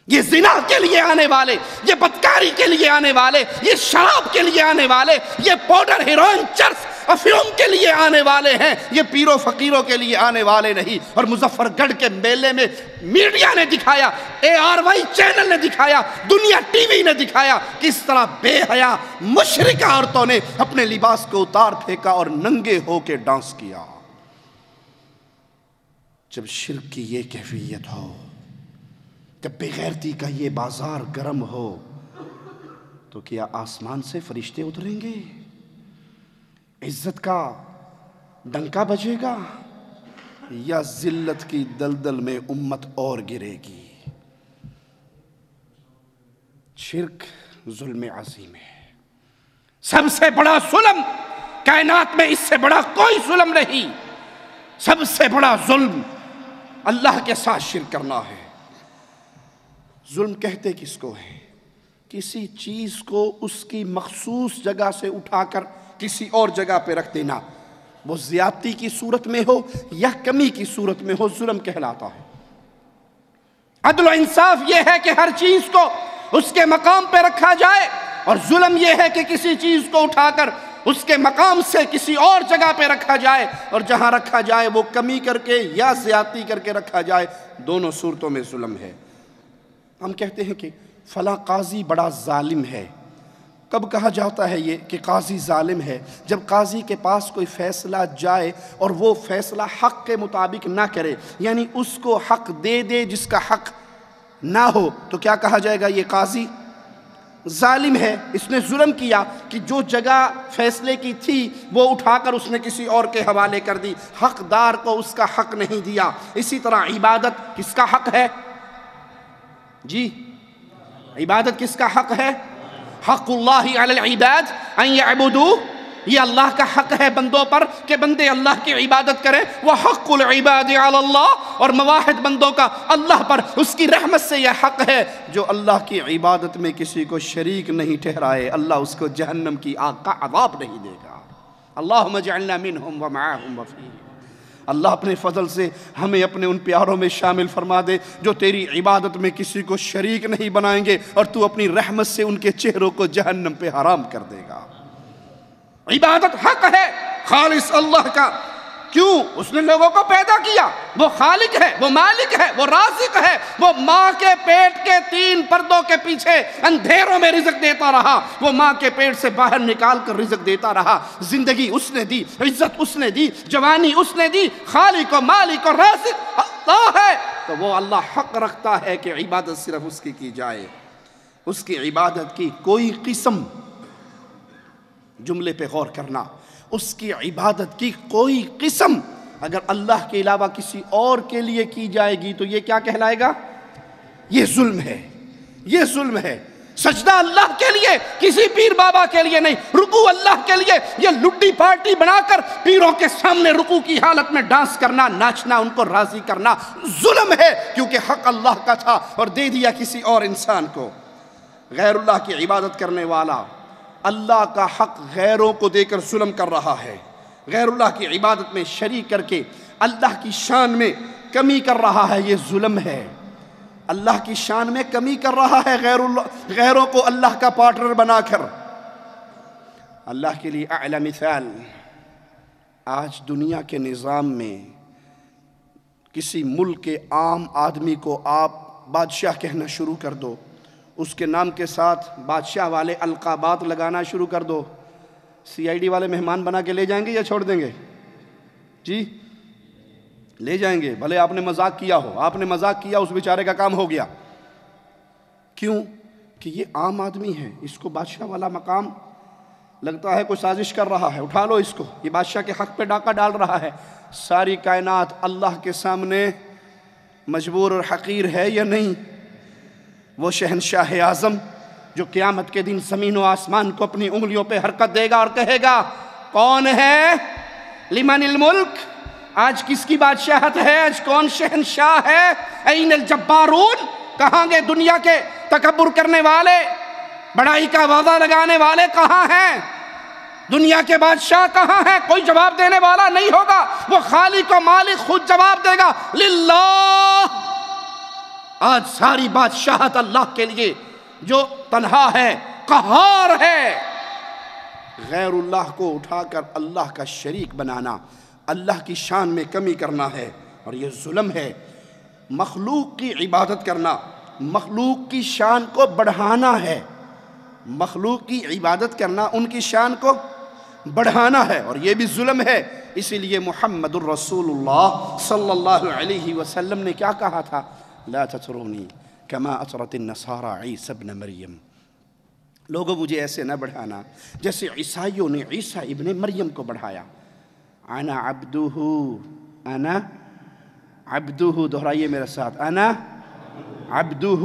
یہ زنا کے لیے آنے والے، یہ بدکاری کے لیے آنے والے، یہ شراب کے لیے آنے والے، یہ پاؤڈر، ہیروئن، چرس، افیون کے لیے آنے والے ہیں، یہ پیروں فقیروں کے لیے آنے والے نہیں۔ اور مظفر گڑھ کے میلے میں میڈیا نے دکھایا، ARY چینل نے دکھایا، دنیا ٹی وی نے دکھایا کس طرح بے حیا مشرکہ عورتوں نے اپنے لباس کو اتار پھینکا اور ننگے ہو کے ڈانس کیا۔ جب شرک کی یہ کیفیت ہو، جب بے غیرتی کا یہ بازار گرم ہو، تو کیا آسمان سے فرشتے اتریں گے؟ عزت کا ڈنکا بجے گا؟ یا ذلت کی دلدل میں امت اور گرے گی؟ شرک ظلم عظیم ہے، سب سے بڑا ظلم کائنات میں، اس سے بڑا کوئی ظلم نہیں۔ سب سے بڑا ظلم اللہ کے ساتھ شرک کرنا ہے۔ ظلم کہتے کس کو ہے؟ کسی چیز کو اس کی مخصوص جگہ سے اٹھا کر کسی اور جگہ پہ رکھ دینا، وہ زیادتی کی صورت میں ہو یا کمی کی صورت میں ہو، ظلم کہلاتا ہے۔ عدل و انصاف یہ ہے کہ ہر چیز کو اس کے مقام پہ رکھا جائے، اور ظلم یہ ہے کہ کسی چیز کو اٹھا کر اس کے مقام سے کسی اور جگہ پہ رکھا جائے، اور جہاں رکھا جائے وہ کمی کر کے یا زیادتی کر کے رکھا جائے۔ دونوں صورتوں میں ظلم ہے۔ ہم کہتے ہیں کہ فلاں قاضی بڑا ظالم ہے۔ کب کہا جاتا ہے یہ کہ قاضی ظالم ہے؟ جب قاضی کے پاس کوئی فیصلہ جائے اور وہ فیصلہ حق کے مطابق نہ کرے، یعنی اس کو حق دے دے جس کا حق نہ ہو، تو کیا کہا جائے گا؟ یہ قاضی ظالم ہے، اس نے ظلم کیا کہ جو جگہ فیصلے کی تھی وہ اٹھا کر اس نے کسی اور کے حوالے کر دی، حقدار کو اس کا حق نہیں دیا۔ اسی طرح عبادت کس کا حق ہے؟ جی عبادت کس کا حق ہے؟ حق اللہ علی العباد ان یعبدوہ، یہ اللہ کا حق ہے بندوں پر کہ بندے اللہ کی عبادت کریں۔ وحق العباد علی اللہ، اور مواحد بندوں کا اللہ پر اس کی رحمت سے یہ حق ہے جو اللہ کی عبادت میں کسی کو شریک نہیں ٹھہرائے، اللہ اس کو جہنم کی آگ کا عذاب نہیں دے گا۔ اللہم اجعلنا منہم ومعاہم وفیہم۔ اللہ اپنے فضل سے ہمیں اپنے ان پیاروں میں شامل فرما دے جو تیری عبادت میں کسی کو شریک نہیں بنائیں گے، اور تو اپنی رحمت سے ان کے چہروں کو جہنم پہ حرام کر دے گا۔ عبادت حق ہے خالص اللہ کا۔ کیوں؟ اس نے لوگوں کو پیدا کیا، وہ خالق ہے، وہ مالک ہے، وہ رازق ہے، وہ ماں کے پیٹ کے 3 پردوں کے پیچھے اندھیروں میں رزق دیتا رہا، وہ ماں کے پیٹ سے باہر نکال کر رزق دیتا رہا۔ زندگی اس نے دی، عزت اس نے دی، جوانی اس نے دی، خالق و مالک و رازق اللہ ہے۔ تو وہ اللہ حق رکھتا ہے کہ عبادت صرف اس کی جائے۔ اس کی عبادت کی کوئی قسم، جملے پہ غور کرنا، اس کی عبادت کی کوئی قسم اگر اللہ کے علاوہ کسی اور کے لیے کی جائے گی تو یہ کیا کہلائے گا؟ یہ ظلم ہے، یہ ظلم ہے۔ سجدہ اللہ کے لیے، کسی پیر بابا کے لیے نہیں، رکوع اللہ کے لیے۔ یہ لڈی پارٹی بنا کر پیروں کے سامنے رکوع کی حالت میں ڈانس کرنا، ناچنا، ان کو راضی کرنا ظلم ہے، کیونکہ حق اللہ کا تھا اور دے دیا کسی اور انسان کو۔ غیر اللہ کی عبادت کرنے والا اللہ کا حق غیروں کو دے کر ظلم کر رہا ہے، غیر اللہ کی عبادت میں شریک کر کے اللہ کی شان میں کمی کر رہا ہے، یہ ظلم ہے۔ اللہ کی شان میں کمی کر رہا ہے غیروں کو اللہ کا پارٹنر بنا کر۔ اللہ کے لیے اعلی مثال، آج دنیا کے نظام میں کسی ملک کے عام آدمی کو آپ بادشاہ کہنا شروع کر دو، اس کے نام کے ساتھ بادشاہ والے القابات لگانا شروع کر دو، سی آئی ڈی والے مہمان بنا کے لے جائیں گے یا چھوڑ دیں گے؟ جی لے جائیں گے، بھلے آپ نے مذاق کیا ہو، آپ نے مذاق کیا، اس بیچارے کا کام ہو گیا۔ کیوں؟ کہ یہ عام آدمی ہے، اس کو بادشاہ والا مقام لگتا ہے کوئی سازش کر رہا ہے، اٹھا لو اس کو، یہ بادشاہ کے حق پہ ڈاکہ ڈال رہا ہے۔ ساری کائنات اللہ کے سامنے مجبور اور حقیر ہے یا نہیں؟ وہ شہنشاہ اعظم جو قیامت کے دن زمین و آسمان کو اپنی انگلیوں پہ حرکت دے گا اور کہے گا کون ہے؟ لمن الملک، آج کس کی بادشاہت ہے؟ آج کون شہنشاہ ہے؟ این الجبارون، کہاں گے دنیا کے تکبر کرنے والے، بڑائی کا وعدہ لگانے والے کہاں ہیں؟ دنیا کے بادشاہ کہاں ہیں؟ کوئی جواب دینے والا نہیں ہوگا، وہ خالق و مالک خود جواب دے گا، للہ۔ آج ساری بادشاہت اللہ کے لیے جو تنہا ہے، قہار ہے۔ غیر اللہ کو اٹھا کر اللہ کا شریک بنانا، اللہ کی شان میں کمی کرنا ہے، اور یہ ظلم ہے۔ مخلوق کی عبادت کرنا، مخلوق کی شان کو بڑھانا ہے، مخلوق کی عبادت کرنا ان کی شان کو بڑھانا ہے، اور یہ بھی ظلم ہے۔ اسی لیے محمد الرسول اللہ صلی اللہ علیہ وسلم نے کیا کہا تھا؟ لا تطرونی کما اطرت النصارى عیسی ابن مریم، لوگوں مجھے ایسے نہ بڑھانا جیسے عیسائیوں نے عیسیٰ ابن مریم کو بڑھایا۔ انا عبدہ، انا عبدہ، دہرائیے میرے ساتھ، انا عبدہ،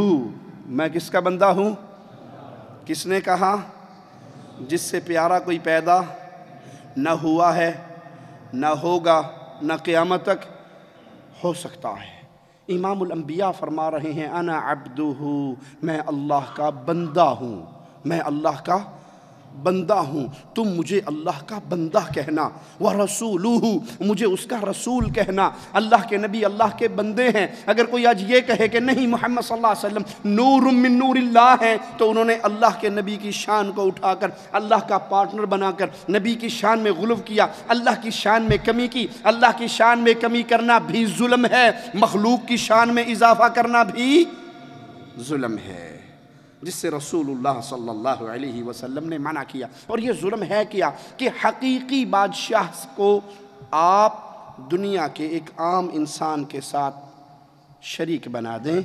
میں کس کا بندہ ہوں؟ کس نے کہا؟ جس سے پیارا کوئی پیدا نہ ہوا ہے، نہ ہوگا، نہ قیامت تک ہو سکتا ہے۔ امام الانبیاء فرما رہے ہیں انا عبدہ، میں اللہ کا بندہ ہوں، میں اللہ کا بندہ ہوں، تم مجھے اللہ کا بندہ کہنا، وَرَسُولُهُ، مجھے اس کا رسول کہنا۔ اللہ کے نبی اللہ کے بندے ہیں۔ اگر کوئی آج یہ کہے کہ نہیں محمد صلی اللہ علیہ وسلم نور من نور اللہ ہیں، تو انہوں نے اللہ کے نبی کی شان کو اٹھا کر اللہ کا پارٹنر بنا کر نبی کی شان میں غلو کیا، اللہ کی شان میں کمی کی۔ اللہ کی شان میں کمی کرنا بھی ظلم ہے، مخلوق کی شان میں اضافہ کرنا بھی ظلم ہے، جس سے رسول اللہ صلی اللہ علیہ وسلم نے منع کیا۔ اور یہ ظلم ہے کیا کہ حقیقی بادشاہ کو آپ دنیا کے ایک عام انسان کے ساتھ شریک بنا دیں،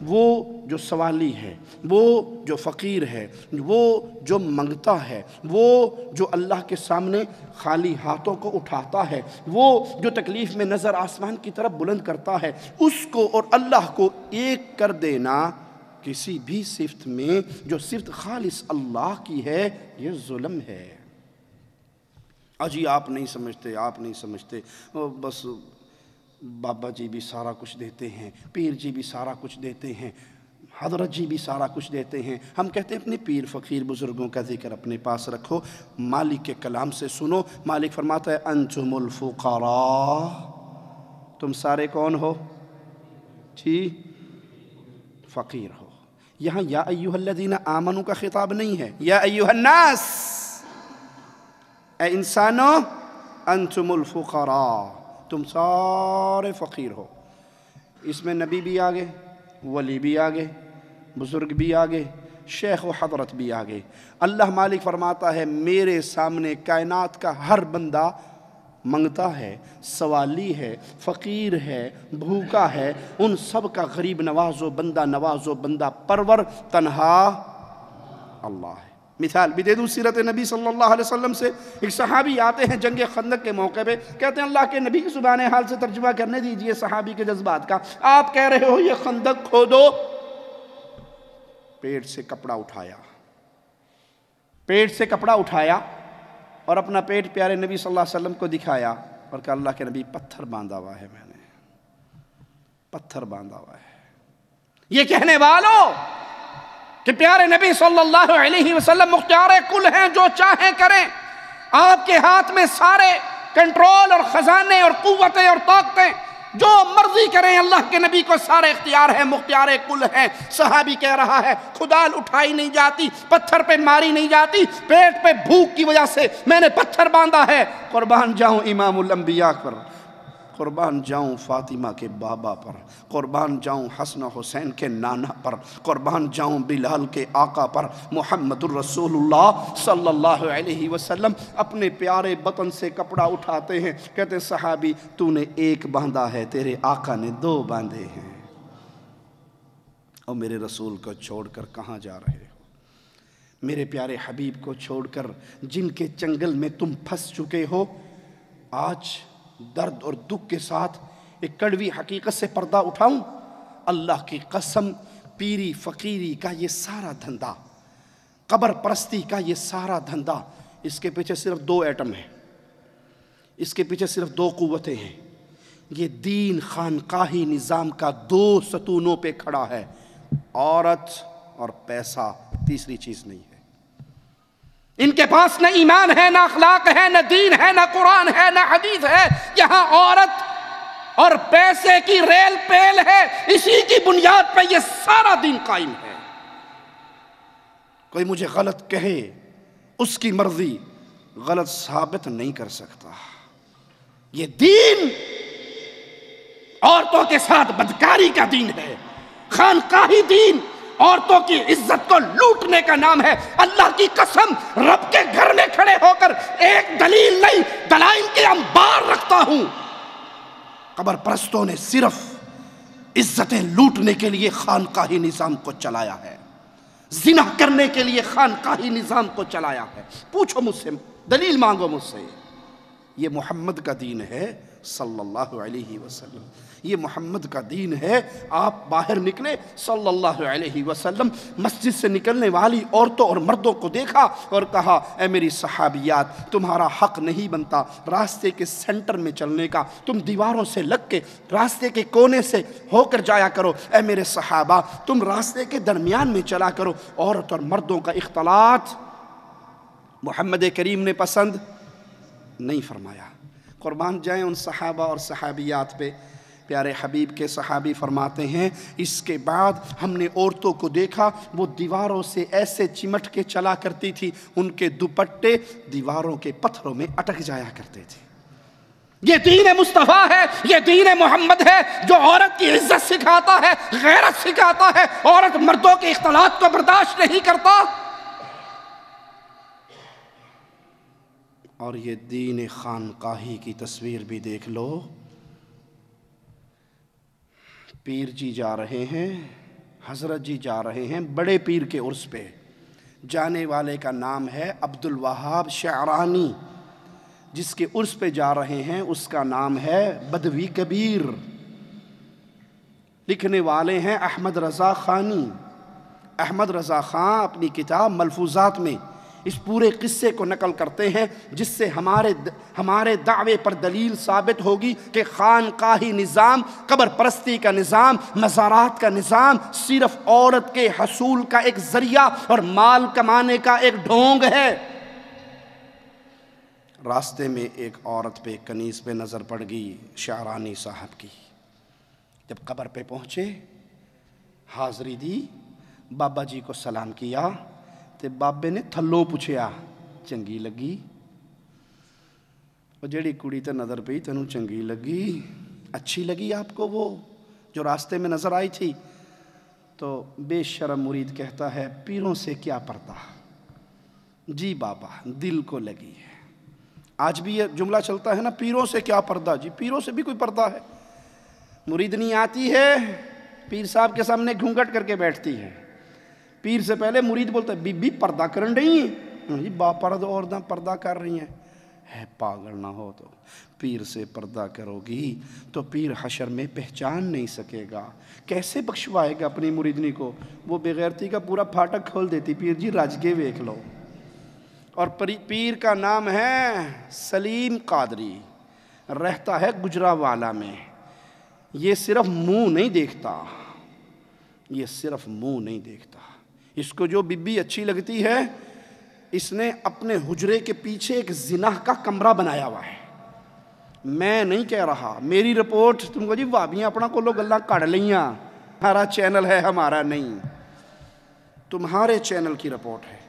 وہ جو سوالی ہے، وہ جو فقیر ہے، وہ جو منگتا ہے، وہ جو اللہ کے سامنے خالی ہاتھوں کو اٹھاتا ہے، وہ جو تکلیف میں نظر آسمان کی طرف بلند کرتا ہے، اس کو اور اللہ کو ایک کر دینا کسی بھی صفت میں جو صفت خالص اللہ کی ہے، یہ ظلم ہے۔ اجی آپ نہیں سمجھتے، آپ نہیں سمجھتے، بس بابا جی بھی سارا کچھ دیتے ہیں، پیر جی بھی سارا کچھ دیتے ہیں، حضرت جی بھی سارا کچھ دیتے ہیں۔ ہم کہتے ہیں اپنے پیر فقیر بزرگوں کا ذکر اپنے پاس رکھو، مالک کے کلام سے سنو۔ مالک فرماتا ہے انتم الفقراء، تم سارے کون ہو؟ جی فقیر ہو۔ یہاں یا ایھا الذین آمنوا کا خطاب نہیں ہے، یا ایھا الناس، اے انسانوں، انتم الفقراء، تم سارے فقیر ہو۔ اس میں نبی بھی آگے، ولی بھی آگے، بزرگ بھی آگے، شیخ و حضرت بھی آگے۔ اللہ مالک فرماتا ہے میرے سامنے کائنات کا ہر بندہ منگتا ہے، سوالی ہے، فقیر ہے، بھوکا ہے، ان سب کا غریب نواز و بندہ نواز و بندہ پرور تنہا اللہ ہے۔ مثال بھی دے دوں سیرت نبی صلی اللہ علیہ وسلم سے۔ ایک صحابی آتے ہیں جنگ خندق کے موقع پہ، کہتے ہیں اللہ کے نبی کی زبان حال سے ترجمہ کرنے دیجئے صحابی کے جذبات کا۔ آپ کہہ رہے ہو یہ خندق کھودو، پیٹ سے کپڑا اٹھایا، پیٹ سے کپڑا اٹھایا اور اپنا پیٹ پیارے نبی صلی اللہ علیہ وسلم کو دکھایا اور کہا اللہ کے نبی پتھر باندھا ہوا ہے، میں نے پتھر باندھا ہوا ہے۔ یہ کہنے والوں کہ پیارے نبی صلی اللہ علیہ وسلم مختار کل ہیں، جو چاہیں کریں، آپ کے ہاتھ میں سارے کنٹرول اور خزانے اور قوتیں اور طاقتیں، جو مرضی کریں، اللہ کے نبی کو سارے اختیار ہیں، مختار کل ہیں۔ صحابی کہہ رہا ہے کھدال اٹھائی نہیں جاتی، پتھر پہ ماری نہیں جاتی، پیٹ پہ بھوک کی وجہ سے میں نے پتھر باندھا ہے، قربان جاؤں امام الانبیاء پر، قربان جاؤں فاطمہ کے بابا پر، قربان جاؤں حسن حسین کے نانا پر، قربان جاؤں بلال کے آقا پر، محمد الرسول اللہ صلی اللہ علیہ وسلم اپنے پیارے بطن سے کپڑا اٹھاتے ہیں، کہتے ہیں صحابی تو نے ایک باندھا ہے، تیرے آقا نے 2 باندھے ہیں۔ اور میرے رسول کو چھوڑ کر کہاں جا رہے ہو؟ میرے پیارے حبیب کو چھوڑ کر جن کے چنگل میں تم پھنس چکے ہو۔ آج درد اور دکھ کے ساتھ ایک کڑوی حقیقت سے پردہ اٹھاؤں، اللہ کی قسم پیری فقیری کا یہ سارا دھندا، قبر پرستی کا یہ سارا دھندا، اس کے پیچھے صرف 2 ایٹم ہیں، اس کے پیچھے صرف 2 قوتیں ہیں۔ یہ دین خانقاہی نظام کا 2 ستونوں پہ کھڑا ہے، عورت اور پیسہ، تیسری چیز نہیں ہے۔ ان کے پاس نہ ایمان ہے، نہ اخلاق ہے، نہ دین ہے، نہ قرآن ہے، نہ حدیث ہے۔ یہاں عورت اور پیسے کی ریل پیل ہے، اسی کی بنیاد پہ یہ سارا دین قائم ہے۔ کوئی مجھے غلط کہے، اس کی مرضی، غلط ثابت نہیں کر سکتا۔ یہ دین عورتوں کے ساتھ بدکاری کا دین ہے، خانقاہی دین عورتوں کی عزت کو لوٹنے کا نام ہے۔ اللہ کی قسم رب کے گھر میں کھڑے ہو کر ایک دلیل نہیں، دلائل کے انبار رکھتا ہوں۔ قبر پرستوں نے صرف عزتیں لوٹنے کے لیے خانقاہی نظام کو چلایا ہے، زنا کرنے کے لیے خانقاہی نظام کو چلایا ہے۔ پوچھو مجھ سے، دلیل مانگو مجھ سے۔ یہ محمد کا دین ہے صلی اللہ علیہ وسلم، یہ محمد کا دین ہے۔ آپ باہر نکلے صلی اللہ علیہ وسلم، مسجد سے نکلنے والی عورتوں اور مردوں کو دیکھا اور کہا اے میری صحابیات، تمہارا حق نہیں بنتا راستے کے سینٹر میں چلنے کا، تم دیواروں سے لگ کے راستے کے کونے سے ہو کر جایا کرو۔ اے میرے صحابہ، تم راستے کے درمیان میں چلا کرو۔ عورت اور مردوں کا اختلاط محمد کریم نے پسند نہیں فرمایا۔ قربان جائیں ان صحابہ اور صحابیات پہ۔ پیارے حبیب کے صحابی فرماتے ہیں اس کے بعد ہم نے عورتوں کو دیکھا وہ دیواروں سے ایسے چمٹ کے چلا کرتی تھی، ان کے دوپٹے دیواروں کے پتھروں میں اٹک جایا کرتے تھے۔ یہ دین مصطفیٰ ہے، یہ دین محمد ہے جو عورت کی عزت سکھاتا ہے، غیرت سکھاتا ہے، عورت مردوں کے اختلاط کو برداشت نہیں کرتا۔ اور یہ دین خانقاہی کی تصویر بھی دیکھ لو۔ پیر جی جا رہے ہیں، حضرت جی جا رہے ہیں بڑے پیر کے عرس پہ، جانے والے کا نام ہے عبدالوہاب شعرانی، جس کے عرس پہ جا رہے ہیں اس کا نام ہے بدوی کبیر، لکھنے والے ہیں احمد رضا خانی۔ احمد رضا خان اپنی کتاب ملفوظات میں اس پورے قصے کو نقل کرتے ہیں، جس سے ہمارے دعوے پر دلیل ثابت ہوگی کہ خانقاہی نظام، قبر پرستی کا نظام، مزارات کا نظام صرف عورت کے حصول کا ایک ذریعہ اور مال کمانے کا ایک ڈھونگ ہے۔ راستے میں ایک عورت پہ، کنیز پہ نظر پڑ گئی شعرانی صاحب کی۔ جب قبر پہ پہنچے، حاضری دی، بابا جی کو سلام کیا، تے بابے نے تھلوں پوچھیا چنگی لگی؟ وہ جڑی کڑی تے نظر پئی تینوں چنگی لگی، اچھی لگی آپ کو وہ جو راستے میں نظر آئی تھی؟ تو بے شرم مرید کہتا ہے پیروں سے کیا پردہ، جی بابا دل کو لگی ہے۔ آج بھی یہ جملہ چلتا ہے نا، پیروں سے کیا پردہ، جی پیروں سے بھی کوئی پردہ ہے۔ مریدنی آتی ہے پیر صاحب کے سامنے گھونگھٹ کر کے بیٹھتی ہے، پیر سے پہلے مرید بولتا ہے بی بی پردہ کرن رہی ہیں؟ جی با پرد عورتیں پردہ کر رہی ہیں۔ ہے پاگل نہ ہو تو پیر سے پردہ کرو گی تو پیر حشر میں پہچان نہیں سکے گا، کیسے بخشوائے گا اپنی مریدنی کو؟ وہ بے غیرتی کا پورا پھاٹک کھول دیتی، پیر جی رج کے ویکھ لو۔ اور پیر کا نام ہے سلیم قادری، رہتا ہے گجرانوالہ میں۔ یہ صرف منہ نہیں دیکھتا، یہ صرف منہ نہیں دیکھتا، اس کو جو بی بی اچھی لگتی ہے اس نے اپنے حجرے کے پیچھے ایک زنا کا کمرہ بنایا ہوا ہے۔ میں نہیں کہہ رہا، میری رپورٹ تم کو جی وابیاں اپنا کو لوگ اللہ کڑ لیاں، ہمارا چینل ہے، ہمارا نہیں، تمہارے چینل کی رپورٹ ہے۔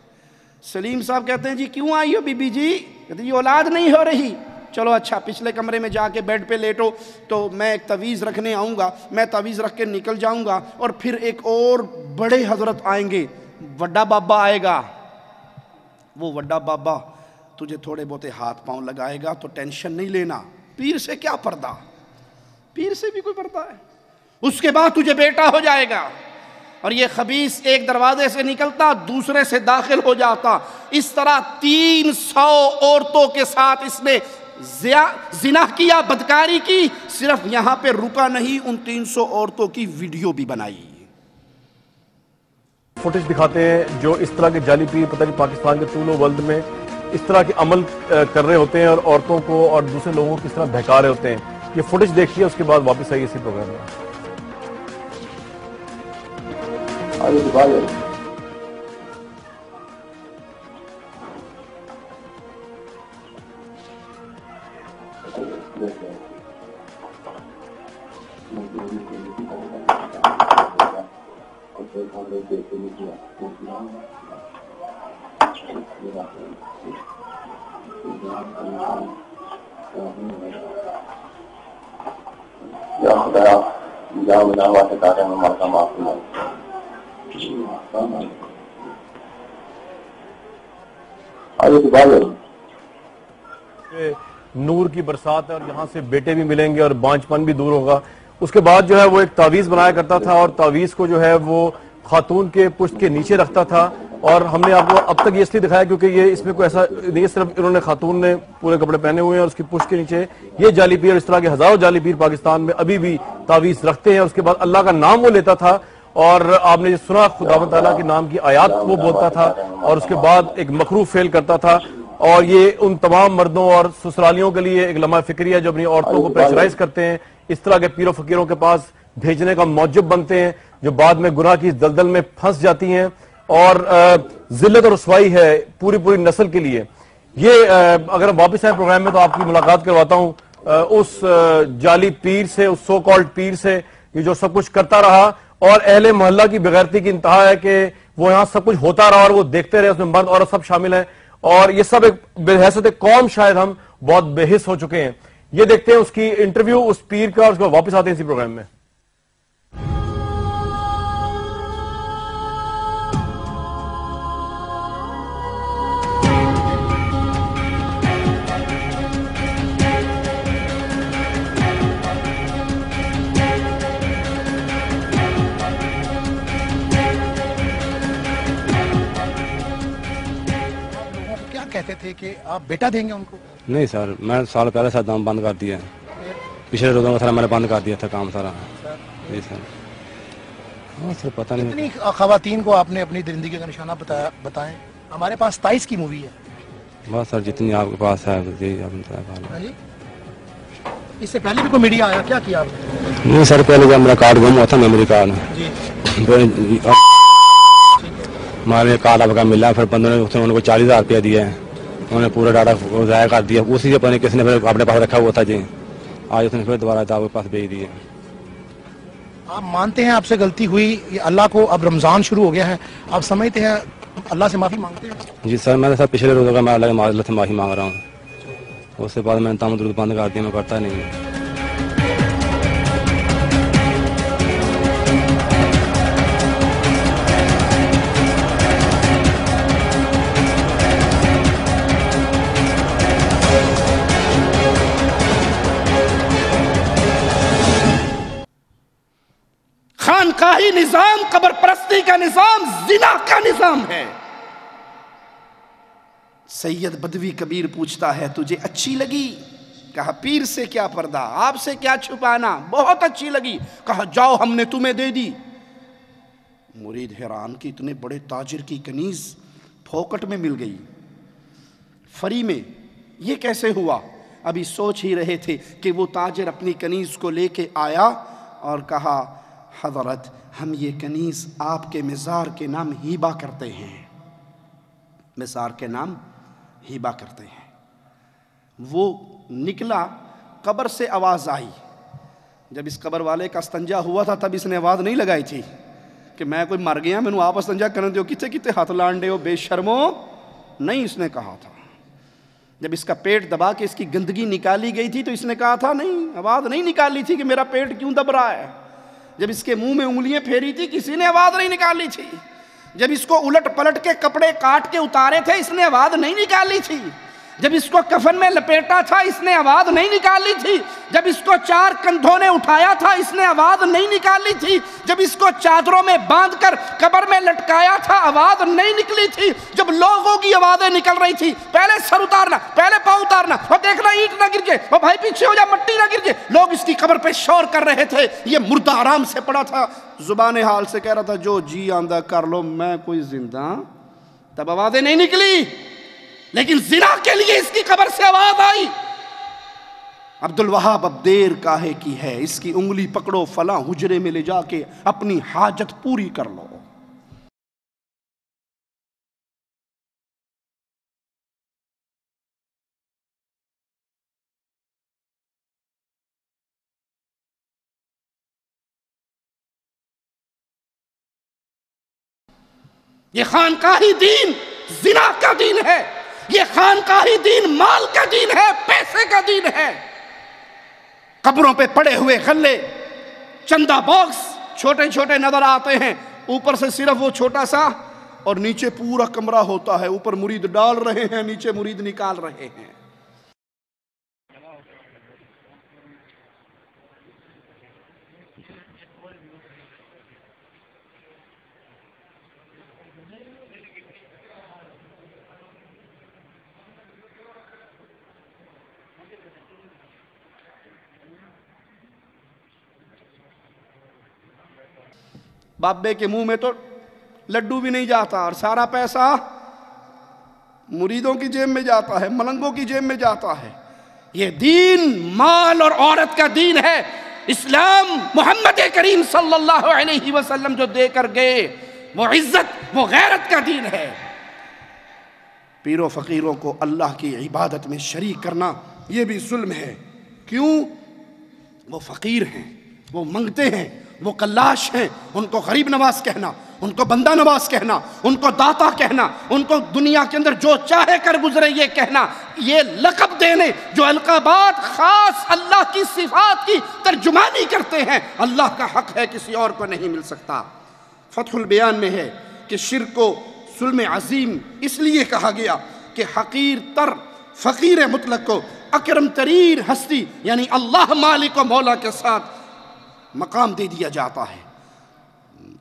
سلیم صاحب کہتے ہیں جی کیوں آئی ہو بی بی جی؟ کہتے ہیں یہ اولاد نہیں ہو رہی۔ چلو اچھا پچھلے کمرے میں جا کے بیڈ پہ لیٹو تو میں ایک تعویذ رکھنے آؤں گا, میں تعویذ رکھ کے نکل جاؤں گا, اور پھر ایک اور بڑے حضرت آئیں گے, وڈا بابا آئے گا. وہ وڈا بابا تجھے تھوڑے بہتے ہاتھ پاؤں لگائے گا تو ٹینشن نہیں لینا, پیر سے کیا پردہ, پیر سے بھی کوئی پردہ ہے. اس کے بعد تجھے بیٹا ہو جائے گا, اور یہ خبیث ایک دروازے سے نکلتا دوسرے سے داخل ہو جاتا. اس طرح 300 عورتوں کے ساتھ اس نے زنا کیا, بدکاری کی. صرف یہاں پہ رکا نہیں, ان 300 عورتوں کی ویڈیو بھی بنائی. فوٹیج دکھاتے ہیں جو اس طرح کے جعلی پیر پتہ نہیں پاکستان کے طول و ولد میں اس طرح کے عمل کر رہے ہوتے ہیں اور عورتوں کو اور دوسرے لوگوں کو کس طرح بہکا رہے ہوتے ہیں. یہ فوٹیج دیکھیے, اس کے بعد واپس آئیے اسی پروگرام میں. یا خدا یا ملا ہوا ستارے میں مرکہ معاف کرنا. نور کی برسات ہے اور یہاں سے بیٹے بھی ملیں گے اور بانجھ پن بھی دور ہوگا. اس کے بعد جو ہے وہ ایک تعویذ بنایا کرتا تھا اور تعویذ کو جو ہے وہ خاتون کے پشت کے نیچے رکھتا تھا. اور ہم نے آپ کو اب تک یہ اس لیے دکھایا کیونکہ یہ اس میں کوئی ایسا نہیں, صرف انہوں نے خاتون نے پورے کپڑے پہنے ہوئے ہیں اور اس کی پشت کے نیچے یہ جعلی پیر, اس طرح کے ہزاروں جعلی پیر پاکستان میں ابھی بھی تعویذ رکھتے ہیں. اس کے بعد اللہ کا نام وہ لیتا تھا اور آپ نے سنا خداوند تعالیٰ کے نام کی آیات وہ بولتا تھا اور اس کے بعد ایک مکروہ فعل کرتا تھا. اور یہ ان تمام مردوں اور سسرالیوں کے لیے ایک لمحہ فکری ہے جو اپنی عورتوں کو پریشرائز کرتے ہیں, اس طرح کے پیر و فقیروں کے پاس بھیجنے کا موجب بنتے ہیں جو بعد میں گناہ کی دلدل میں پھنس جاتی ہیں اور ذلت اور رسوائی ہے پوری نسل کے لیے. یہ اگر ہم واپس آئیں پروگرام میں تو آپ کی ملاقات کرواتا ہوں اس جعلی پیر سے, اس سو کالڈ پیر سے, یہ جو سب کچھ کرتا رہا اور اہل محلہ کی بغیرتی کی انتہا ہے کہ وہ یہاں سب کچھ ہوتا رہا اور وہ دیکھتے رہے, اس میں مرد عورت سب شامل ہیں اور یہ سب ایک بحیثیت قوم شاید ہم بہت بے حس ہو چکے ہیں. یہ دیکھتے ہیں اس کی انٹرویو اس پیر کا اور اس کو واپس آتے ہیں اسی پروگرام میں. کہتے تھے کہ آپ بیٹا دیں گے ان کو؟ نہیں سر, میں سال پہلے سر دام بند کر دیا, پچھلے روزوں میں سر میں نے بند کر دیا تھا کام سارا. جی سر, ہاں سر پتہ نہیں. کتنی خواتین کو آپ نے اپنی درندگی کا نشانہ بتائیں؟ ہمارے پاس 27 کی مووی ہے. بس سر جتنی آپ کے پاس ہے اس سے پہلے بھی کوئی میڈیا آیا, کیا کیا آپ نے؟ نہیں سر, پہلے جب میرا کارڈ گم ہوا تھا میموری کارڈ, ہمارے کارڈ آپ کا ملا, پھر بندوں نے انہوں کو 40,000 روپیہ دیا ہے, انہوں نے پورا ڈاٹا ضائع کر دیا. اسی سے پتہ نہیں کس نے پھر اپنے پاس رکھا ہوا تھا. جی آج اس نے پھر دوبارہ آپ کے پاس بھیج دیے. آپ مانتے ہیں آپ سے غلطی ہوئی, یہ اللہ کو اب رمضان شروع ہو گیا ہے, آپ سمجھتے ہیں اللہ سے معافی مانگتے ہیں؟ جی سر, میں نے سر پچھلے روزوں کا میں اللہ سے معافی مانگ رہا ہوں. اس کے بعد میں نے تام درود بند کر دیا, میں کرتا نہیں ہوں. خانقاہی نظام, قبر پرستی کا نظام, زنا کا نظام ہے. سید بدوی کبیر پوچھتا ہے تجھے اچھی لگی؟ کہا پیر سے کیا پردہ, آپ سے کیا چھپانا, بہت اچھی لگی. کہا جاؤ ہم نے تمہیں دے دی. مرید حیران کہ اتنے بڑے تاجر کی کنیز پھوکٹ میں مل گئی, فری میں, یہ کیسے ہوا؟ ابھی سوچ ہی رہے تھے کہ وہ تاجر اپنی کنیز کو لے کے آیا اور کہا حضرت ہم یہ کنیز آپ کے مزار کے نام ہیبہ کرتے ہیں, مزار کے نام ہیبہ کرتے ہیں. وہ نکلا, قبر سے آواز آئی. جب اس قبر والے کا استنجا ہوا تھا تب اس نے آواز نہیں لگائی تھی کہ میں کوئی مر گیا, میں نے آپ استنجا کرنے دیو, کتے کتے ہاتھ لانڈے ہو بے شرمو, نہیں اس نے کہا تھا. جب اس کا پیٹ دبا کے اس کی گندگی نکالی گئی تھی تو اس نے کہا تھا نہیں، آواز نہیں نکالی تھی کہ میرا پیٹ کیوں دب رہا ہے۔ جب اس کے منہ میں انگلیاں پھیری تھی کسی نے آواز نہیں نکالی تھی۔ جب اس کو الٹ پلٹ کے کپڑے کاٹ کے اتارے تھے اس نے آواز نہیں نکالی تھی۔ جب اس کو کفن میں لپیٹا تھا اس نے آواز نہیں نکالی تھی۔ جب اس کو 4 کندھوں نے اٹھایا تھا اس نے آواز نہیں نکالی تھی۔ جب اس کو چادروں میں باندھ کر قبر میں لٹکایا تھا آواز نہیں نکلی تھی۔ جب لوگوں کی آوازیں نکل رہی تھی، پہلے سر اتارنا، پہلے پاؤں اتارنا، اور دیکھنا اینٹ نہ گر جائے، اور بھائی پیچھے ہو جا مٹی نہ گر جائے، لوگ اس کی قبر پہ شور کر رہے تھے، یہ مردہ آرام سے پڑا تھا، زبان حال سے کہہ رہا تھا جو جی آندہ کر لو میں کوئی زندہ۔ تب آوازیں نہیں نکلی، لیکن زنا کے لیے اس کی قبر سے آواز آئی۔ عبدالوہاب اب دیر کاہے کی ہے، اس کی انگلی پکڑو، فلاں حجرے میں لے جا کے اپنی حاجت پوری کر لو۔ یہ خانقاہی دین زنا کا دین ہے، یہ خانقاہی دین مال کا دین ہے، پیسے کا دین ہے۔ قبروں پہ پڑے ہوئے غلے، چندہ باکس چھوٹے چھوٹے نظر آتے ہیں، اوپر سے صرف وہ چھوٹا سا اور نیچے پورا کمرہ ہوتا ہے، اوپر مرید ڈال رہے ہیں، نیچے مرید نکال رہے ہیں۔ بابے کے منہ میں تو لڈو بھی نہیں جاتا اور سارا پیسہ مریدوں کی جیب میں جاتا ہے، ملنگوں کی جیب میں جاتا ہے۔ یہ دین مال اور عورت کا دین ہے۔ اسلام محمد کریم صلی اللہ علیہ وسلم جو دے کر گئے وہ عزت، وہ غیرت کا دین ہے۔ پیروں فقیروں کو اللہ کی عبادت میں شریک کرنا یہ بھی ظلم ہے۔ کیوں؟ وہ فقیر ہیں، وہ منگتے ہیں، وہ قلاش ہیں، ان کو غریب نواز کہنا، ان کو بندہ نواز کہنا، ان کو داتا کہنا، ان کو دنیا کے اندر جو چاہے کر گزرے یہ کہنا، یہ لقب دینے جو القابات خاص اللہ کی صفات کی ترجمانی کرتے ہیں، اللہ کا حق ہے، کسی اور کو نہیں مل سکتا۔ فتح البیان میں ہے کہ شرک کو ظلم عظیم اس لیے کہا گیا کہ حقیر تر فقیر مطلق کو اکرم ترین ہستی یعنی اللہ مالک و مولا کے ساتھ مقام دے دیا جاتا ہے۔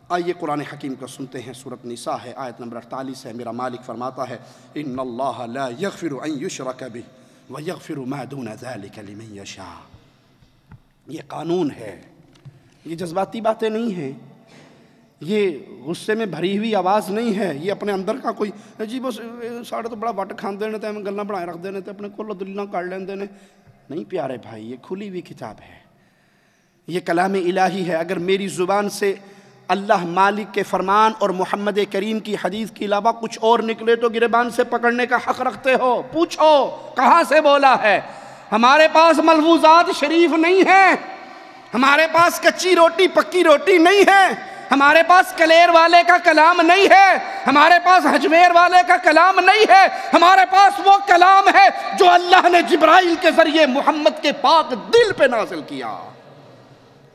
آئیے قرآن حکیم کو سنتے ہیں، سورۃ نساء ہے، آیت نمبر 48 ہے۔ میرا مالک فرماتا ہے ان اللہ لا یغفر ان یشرک بہ ویغفر ما دون ذلک لمن یشاء۔ یہ قانون ہے، یہ جذباتی باتیں نہیں ہیں، یہ غصے میں بھری ہوئی آواز نہیں ہے، یہ اپنے اندر کا کوئی جی بس ساڑھے تو بڑا وٹ کھان دینے تے گلاں بنائے رکھ دینے تے اپنے کول دلیلاں کر لیندے نے۔ نہیں پیارے بھائی، یہ کھلی ہوئی کتاب ہے، یہ کلام الہی ہے۔ اگر میری زبان سے اللہ مالک کے فرمان اور محمد کریم کی حدیث کے علاوہ کچھ اور نکلے تو گریبان سے پکڑنے کا حق رکھتے ہو۔ پوچھو کہاں سے بولا ہے۔ ہمارے پاس ملفوظات شریف نہیں ہیں، ہمارے پاس کچی روٹی پکی روٹی نہیں ہے، ہمارے پاس کلیر والے کا کلام نہیں ہے، ہمارے پاس حجویر والے کا کلام نہیں ہے، ہمارے پاس وہ کلام ہے جو اللہ نے جبرائیل کے ذریعے محمد کے پاک دل پہ نازل کیا۔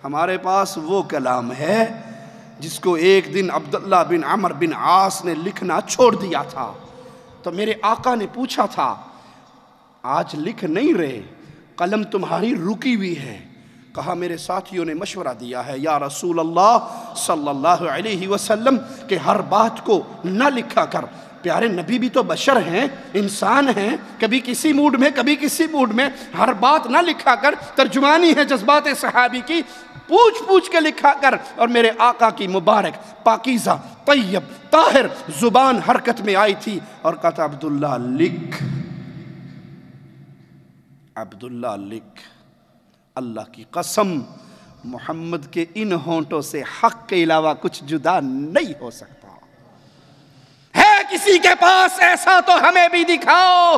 ہمارے پاس وہ کلام ہے جس کو ایک دن عبداللہ بن عمر بن عاص نے لکھنا چھوڑ دیا تھا، تو میرے آقا نے پوچھا تھا آج لکھ نہیں رہے، قلم تمہاری رکی ہوئی ہے؟ کہا میرے ساتھیوں نے مشورہ دیا ہے یا رسول اللہ صلی اللہ علیہ وسلم کہ ہر بات کو نہ لکھا کر، پیارے نبی بھی تو بشر ہیں، انسان ہیں، کبھی کسی موڈ میں کبھی کسی موڈ میں، ہر بات نہ لکھا کر، ترجمانی ہے جذبات صحابی کی، پوچھ پوچھ کے لکھا کر۔ اور میرے آقا کی مبارک پاکیزہ طیب طاہر زبان حرکت میں آئی تھی اور کہا تھا عبداللہ لکھ، عبداللہ لکھ، اللہ کی قسم محمد کے ان ہونٹوں سے حق کے علاوہ کچھ جدا نہیں ہو سکتا۔ ہے کسی کے پاس ایسا تو ہمیں بھی دکھاؤ،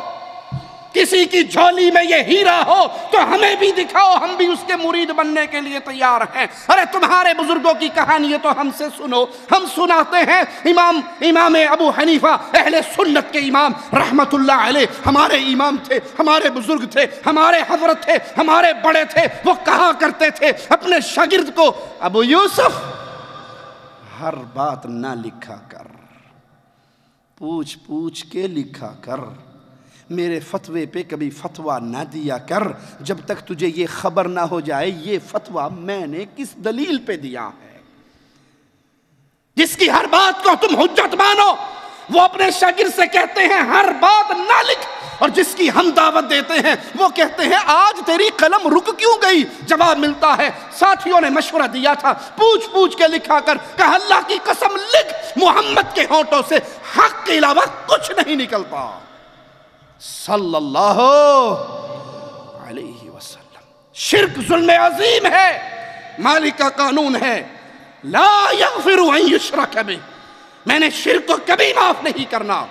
کسی کی جھولی میں یہ ہیرا ہو تو ہمیں بھی دکھاؤ، ہم بھی اس کے مرید بننے کے لیے تیار ہیں۔ ارے تمہارے بزرگوں کی کہانی ہے تو ہم سے سنو، ہم سناتے ہیں۔ امام ابو حنیفہ اہل سنت کے امام رحمت اللہ علیہ ہمارے امام تھے، ہمارے بزرگ تھے، ہمارے حضرت تھے، ہمارے بڑے تھے۔ وہ کہا کرتے تھے اپنے شاگرد کو، ابو یوسف ہر بات نہ لکھا کر، پوچھ پوچھ کے لکھا کر، میرے فتوے پہ کبھی فتویٰ نہ دیا کر جب تک تجھے یہ خبر نہ ہو جائے یہ فتویٰ میں نے کس دلیل پہ دیا ہے۔ جس کی ہر بات کو تم حجت مانو وہ اپنے شاگرد سے کہتے ہیں ہر بات نہ لکھ، اور جس کی ہم دعوت دیتے ہیں وہ کہتے ہیں آج تیری قلم رک کیوں گئی؟ جواب ملتا ہے ساتھیوں نے مشورہ دیا تھا پوچھ پوچھ کے لکھا کر، کہا اللہ کی قسم لکھ، محمد کے ہونٹوں سے حق کے علاوہ کچھ نہیں نکلتا صلی اللہ علیہ وسلم۔ شرک ظلم عظیم ہے، مالک کا قانون ہے لا یغفر ان یشرک بہ، میں نے شرک کو کبھی معاف نہیں کرنا۔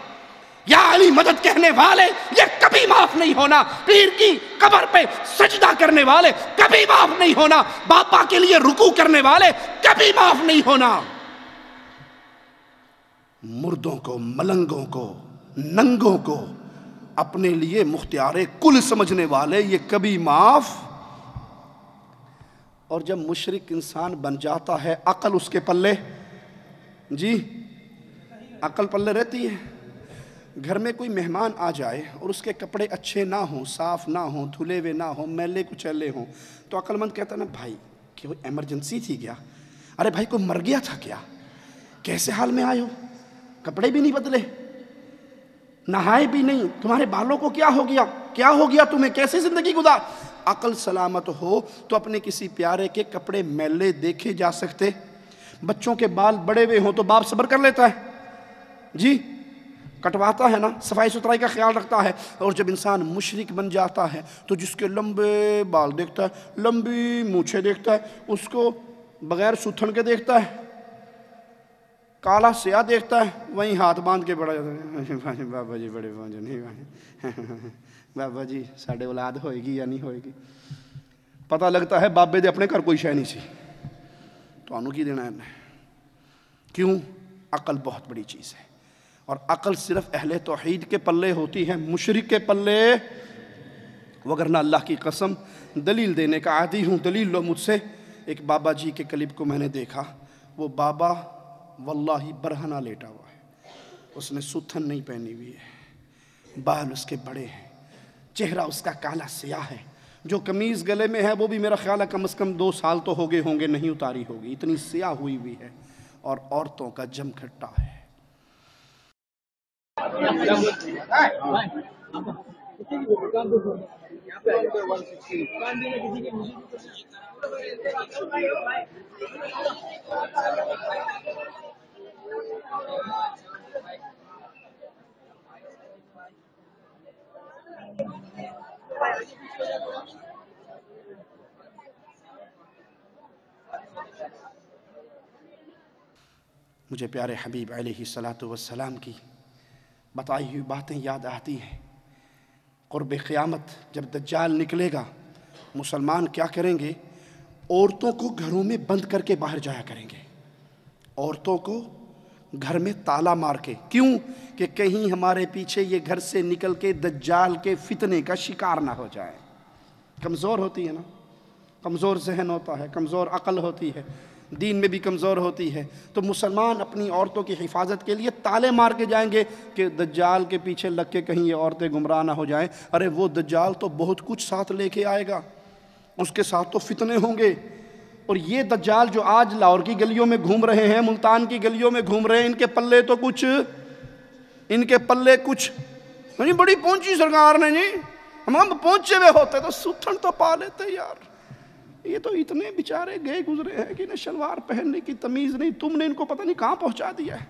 یا علی مدد کہنے والے یہ کبھی معاف نہیں ہونا، پیر کی قبر پہ سجدہ کرنے والے کبھی معاف نہیں ہونا، باپا کے لیے رکوع کرنے والے کبھی معاف نہیں ہونا، مردوں کو، ملنگوں کو، ننگوں کو اپنے لیے مختار کل سمجھنے والے یہ کبھی معاف۔ اور جب مشرک انسان بن جاتا ہے عقل اس کے پلے، جی عقل پلے رہتی ہے۔ گھر میں کوئی مہمان آ جائے اور اس کے کپڑے اچھے نہ ہوں، صاف نہ ہوں، دھلے ہوئے نہ ہوں، میلے کچیلے ہوں، تو عقل مند کہتا نا بھائی کہ وہ ایمرجنسی تھی کیا؟ ارے بھائی کوئی مر گیا تھا کیا؟ کیسے حال میں آئے ہو؟ کپڑے بھی نہیں بدلے، نہائے بھی نہیں، تمہارے بالوں کو کیا ہو گیا؟ کیا ہو گیا تمہیں؟ کیسے زندگی گزار؟ عقل سلامت ہو تو اپنے کسی پیارے کے کپڑے میلے دیکھے جا سکتے؟ بچوں کے بال بڑے ہوئے ہوں تو باپ صبر کر لیتا ہے، جی کٹواتا ہے نا، صفائی ستھرائی کا خیال رکھتا ہے۔ اور جب انسان مشرک بن جاتا ہے تو جس کے لمبے بال دیکھتا ہے، لمبی مونچھیں دیکھتا ہے، اس کو بغیر ستھن کے دیکھتا ہے، کالا سیاہ دیکھتا ہے، وہیں ہاتھ باندھ کے بڑا جاتا ہے، بابا جی بڑے پہنچے نہیں، بابا جی ساڑھے اولاد ہوئے گی یا نہیں ہوئے گی؟ پتہ لگتا ہے بابے دے اپنے گھر کوئی شے نہیں سی، تو انہوں کی دینا ہے۔ کیوں؟ عقل بہت بڑی چیز ہے، اور عقل صرف اہل توحید کے پلے ہوتی ہے، مشرک کے پلے وگرنہ اللہ کی قسم دلیل دینے کا عادی ہوں، دلیل لو مجھ سے۔ ایک بابا جی کے کلپ کو میں نے دیکھا، وہ بابا واللہ برہنہ لیٹا ہوا ہے، اس نے ستھن نہیں پہنی ہوئی ہے، بال اس کے بڑے ہیں، چہرہ اس کا کالا سیاہ ہے، جو قمیض گلے میں ہے وہ بھی میرا خیال ہے کم از کم 2 سال تو ہو گئے ہوں گے نہیں اتاری ہوگی، اتنی سیاہ ہوئی ہوئی ہے، اور عورتوں کا جم کھٹا ہے۔ مجھے پیارے حبیب علیہ الصلاۃ والسلام کی بتائی ہوئی باتیں یاد آتی ہیں۔ قرب قیامت جب دجال نکلے گا، مسلمان کیا کریں گے؟ عورتوں کو گھروں میں بند کر کے باہر جایا کریں گے، عورتوں کو گھر میں تالا مار کے۔ کیوں؟ کہ کہیں ہمارے پیچھے یہ گھر سے نکل کے دجال کے فتنے کا شکار نہ ہو جائے۔ کمزور ہوتی ہے نا، کمزور ذہن ہوتا ہے، کمزور عقل ہوتی ہے، دین میں بھی کمزور ہوتی ہے، تو مسلمان اپنی عورتوں کی حفاظت کے لیے تالے مار کے جائیں گے کہ دجال کے پیچھے لگ کے کہیں یہ عورتیں گمراہ نہ ہو جائیں۔ ارے وہ دجال تو بہت کچھ ساتھ لے کے آئے گا، اس کے ساتھ تو فتنے ہوں گے، اور یہ دجال جو آج لاہور کی گلیوں میں گھوم رہے ہیں، ملتان کی گلیوں میں گھوم رہے ہیں، ان کے پلے تو کچھ، ان کے پلے کچھ نہیں، بڑی پہنچی سرکار نے جی، ہم پہنچے ہوئے ہوتے تو ستھن تو پا لیتے یار، یہ تو اتنے بیچارے گئے گزرے ہیں کہ انہیں شلوار پہننے کی تمیز نہیں، تم نے ان کو پتہ نہیں کہاں پہنچا دیا ہے۔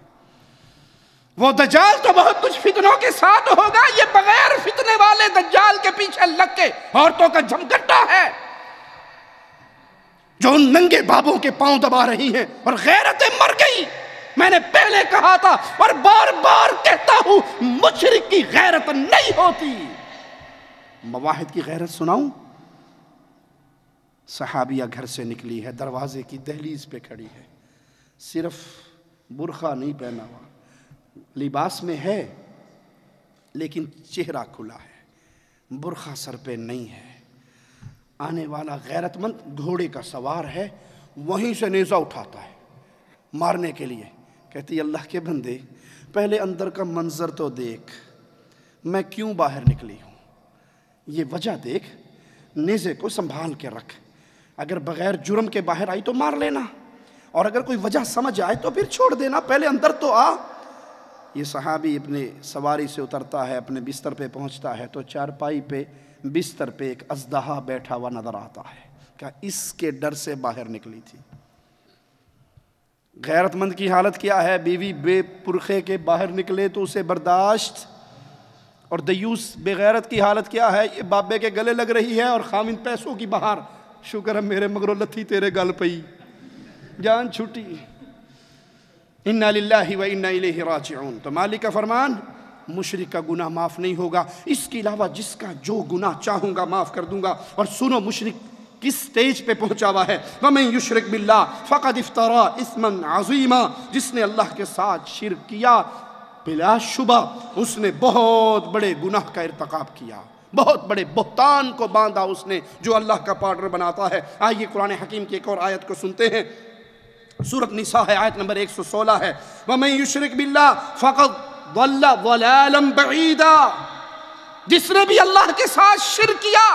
وہ دجال تو بہت کچھ فتنوں کے ساتھ ہوگا، یہ بغیر فتنے والے دجال کے پیچھے لگ کے عورتوں کا جمگٹا ہے جو ان ننگے بابوں کے پاؤں دبا رہی ہیں، اور غیرتیں مر گئی۔ میں نے پہلے کہا تھا اور بار بار کہتا ہوں، مشرک کی غیرت نہیں ہوتی، مواحد کی غیرت سناؤں؟ صحابیہ گھر سے نکلی ہے، دروازے کی دہلیز پہ کھڑی ہے، صرف برقع نہیں پہنا ہوا، لباس میں ہے لیکن چہرہ کھلا ہے، برقع سر پہ نہیں ہے۔ آنے والا غیرت مند گھوڑے کا سوار ہے، وہیں سے نیزہ اٹھاتا ہے مارنے کے لیے۔ کہتی اللہ کے بندے پہلے اندر کا منظر تو دیکھ، میں کیوں باہر نکلی ہوں، یہ وجہ دیکھ، نیزے کو سنبھال کے رکھ، اگر بغیر جرم کے باہر آئی تو مار لینا، اور اگر کوئی وجہ سمجھ آئے تو پھر چھوڑ دینا، پہلے اندر تو آ۔ یہ صحابی اپنے سواری سے اترتا ہے، اپنے بستر پہ پہنچتا ہے تو چارپائی پہ بستر پہ ایک اژدہا بیٹھا ہوا نظر آتا ہے، کہ اس کے ڈر سے باہر نکلی تھی۔ غیرت مند کی حالت کیا ہے؟ بیوی بے پرخے کے باہر نکلے تو اسے برداشت، اور دیوس بے غیرت کی حالت کیا ہے؟ یہ بابے کے گلے لگ رہی ہے اور خامن پیسوں کی بہار، شکر ہے میرے مگرو لتھی تیرے گل پئی، جان چھٹی۔ انا للہ و انا الیہ راجعون۔ تو مالک کا فرمان، مشرک کا گناہ معاف نہیں ہوگا، اس کے علاوہ جس کا جو گناہ چاہوں گا معاف کر دوں گا۔ اور سنو مشرک کس سٹیج پہ پہنچا ہوا ہے، وَمَن يُشْرِكْ بِاللَّهِ فَقَدْ افْتَرَى اِثْمًا عَظِيمًا، جس نے اللہ کے ساتھ شرک کیا بلا شبہ اس نے بہت بڑے گناہ کا ارتکاب کیا، بہت بڑے بہتان کو باندھا اس نے جو اللہ کا پارٹنر بناتا ہے۔ آئیے قرآن حکیم کی ایک اور آیت کو سنتے ہیں، سورۃ نساء ہے، آیت نمبر 116 ہے، وَمَن يُشْرِكْ بِاللَّهِ فَقَدْ ضَلَّ ضَلَالًا بَعِيدًا، جس نے بھی اللہ کے ساتھ شرک کیا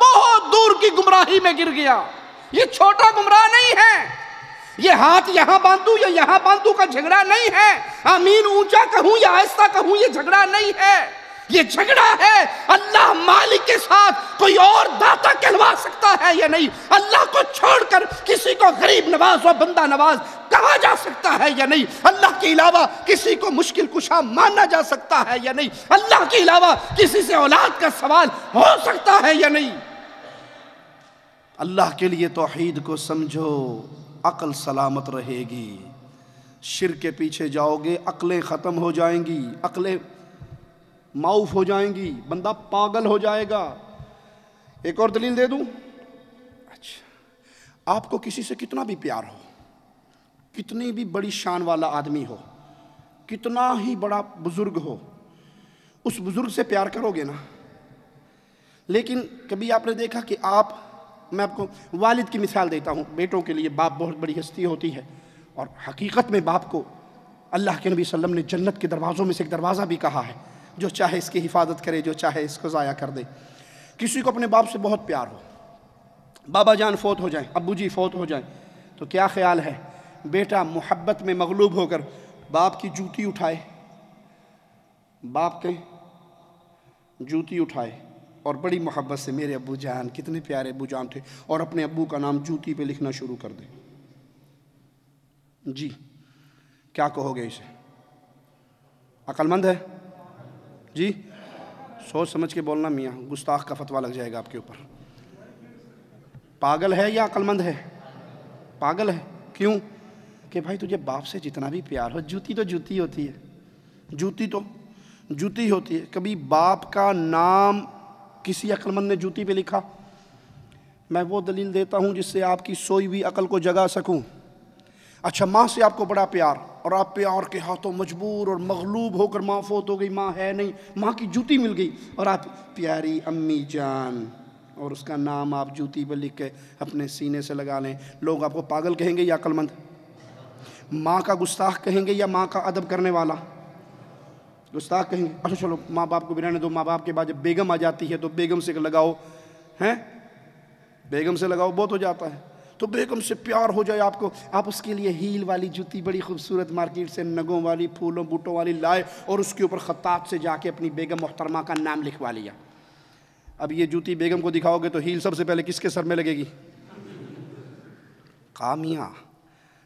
بہت دور کی گمراہی میں گر گیا۔ یہ چھوٹا گمراہ نہیں ہے، یہ ہاتھ یہاں باندھوں یا یہاں باندھوں کا جھگڑا نہیں ہے، آمین اونچا کہوں یا آہستہ کہوں یہ جھگڑا نہیں ہے، یہ جھگڑا ہے اللہ مالک کے ساتھ کوئی اور داتا کہلوا سکتا ہے یا نہیں، اللہ کو چھوڑ کر کسی کو غریب نواز اور بندہ نواز کہا جا سکتا ہے یا نہیں، اللہ کے علاوہ کسی کو مشکل کشا مانا جا سکتا ہے یا نہیں، اللہ کے علاوہ کسی سے اولاد کا سوال ہو سکتا ہے یا نہیں۔ اللہ کے لیے توحید کو سمجھو، عقل سلامت رہے گی۔ شرک کے پیچھے جاؤ گے عقلیں ختم ہو جائیں گی، عقلیں معاف ہو جائیں گی، بندہ پاگل ہو جائے گا۔ ایک اور دلیل دے دوں؟ اچھا، آپ کو کسی سے کتنا بھی پیار ہو، کتنی بھی بڑی شان والا آدمی ہو، کتنا ہی بڑا بزرگ ہو، اس بزرگ سے پیار کرو گے نا، لیکن کبھی آپ نے دیکھا کہ میں آپ کو والد کی مثال دیتا ہوں، بیٹوں کے لیے باپ بہت بڑی ہستی ہوتی ہے، اور حقیقت میں باپ کو اللہ کے نبی صلی اللہ علیہ وسلم نے جنت کے دروازوں میں سے ایک دروازہ بھی کہا ہے، جو چاہے اس کی حفاظت کرے، جو چاہے اس کو ضائع کر دے۔ کسی کو اپنے باپ سے بہت پیار ہو، بابا جان فوت ہو جائیں، ابو جی فوت ہو جائیں، تو کیا خیال ہے بیٹا محبت میں مغلوب ہو کر باپ کی جوتی اٹھائے، باپ کے جوتی اٹھائے اور بڑی محبت سے میرے ابو جان کتنے پیارے ابو جان تھے، اور اپنے ابو کا نام جوتی پہ لکھنا شروع کر دے؟ جی کیا کہو گے اسے؟ عقل مند ہے؟ جی سوچ سمجھ کے بولنا میاں، گستاخ کا فتویٰ لگ جائے گا آپ کے اوپر۔ پاگل ہے یا عقل مند ہے؟ پاگل ہے۔ کیوں؟ کہ بھائی تجھے باپ سے جتنا بھی پیار ہو، جوتی تو جوتی ہوتی ہے، جوتی تو جوتی ہوتی ہے۔ کبھی باپ کا نام کسی عقل مند نے جوتی پہ لکھا؟ میں وہ دلیل دیتا ہوں جس سے آپ کی سوئی ہوئی عقل کو جگا سکوں۔ اچھا، ماں سے آپ کو بڑا پیار، اور آپ پیار کے ہاتھوں مجبور اور مغلوب ہو کر ماں فوت ہو گئی، ماں ہے نہیں، ماں کی جوتی مل گئی، اور آپ پیاری امی جان، اور اس کا نام آپ جوتی پہ لکھ کے اپنے سینے سے لگا لیں، لوگ آپ کو پاگل کہیں گے یا عقل مند؟ ماں کا گستاخ کہیں گے یا ماں کا ادب کرنے والا؟ گستاخ کہیں گے۔ اچھا چلو ماں باپ کو بھی رہنے دو، ماں باپ کے بعد جب بیگم آ جاتی ہے تو بیگم سے لگاؤ، ہیں بیگم سے لگاؤ بہت ہو جاتا ہے، تو بیگم سے پیار ہو جائے آپ کو، آپ اس کے لیے ہیل والی جوتی بڑی خوبصورت مارکیٹ سے نگوں والی پھولوں بوٹوں والی لائے، اور اس کے اوپر خطاط سے جا کے اپنی بیگم محترمہ کا نام لکھوا لیا۔ اب یہ جوتی بیگم کو دکھاؤ گے تو ہیل سب سے پہلے کس کے سر میں لگے گی؟ کامیاں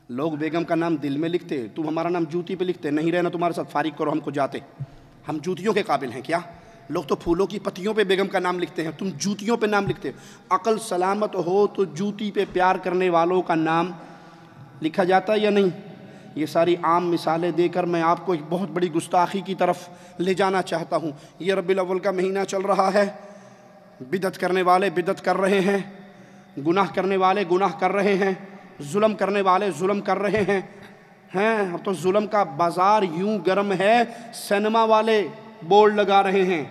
لوگ بیگم کا نام دل میں لکھتے، تم ہمارا نام جوتی پہ لکھتے، نہیں رہنا تمہارے ساتھ فارغ کرو، ہم کو جاتے، ہم جوتیوں کے قابل ہیں کیا؟ لوگ تو پھولوں کی پتیوں پہ بیگم کا نام لکھتے ہیں، تم جوتیوں پہ نام لکھتے۔ عقل سلامت ہو تو جوتی پہ پیار کرنے والوں کا نام لکھا جاتا ہے یا نہیں؟ یہ ساری عام مثالیں دے کر میں آپ کو ایک بہت بڑی گستاخی کی طرف لے جانا چاہتا ہوں۔ یہ ربیع الاول کا مہینہ چل رہا ہے، بدعت کرنے والے بدعت کر رہے ہیں، گناہ کرنے والے گناہ کر رہے ہیں، ظلم کرنے والے ظلم کر رہے ہیں۔ اب تو ظلم کا بازار یوں گرم ہے، سینما والے بورڈ لگا رہے ہیں،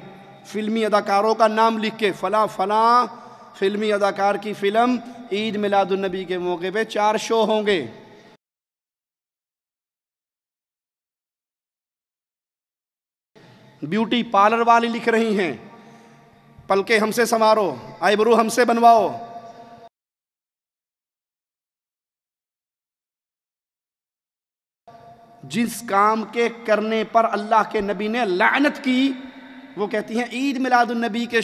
فلمی اداکاروں کا نام لکھ کے فلاں فلاں فلمی اداکار کی فلم عید میلاد النبی کے موقع پہ 4 شو ہوں گے۔ بیوٹی پارلر والی لکھ رہی ہیں پلکیں ہم سے سنوارو، آئی برو ہم سے بنواؤ۔ جس کام کے کرنے پر اللہ کے نبی نے لعنت کی، وہ کہتی ہیں عید میلاد النبی کے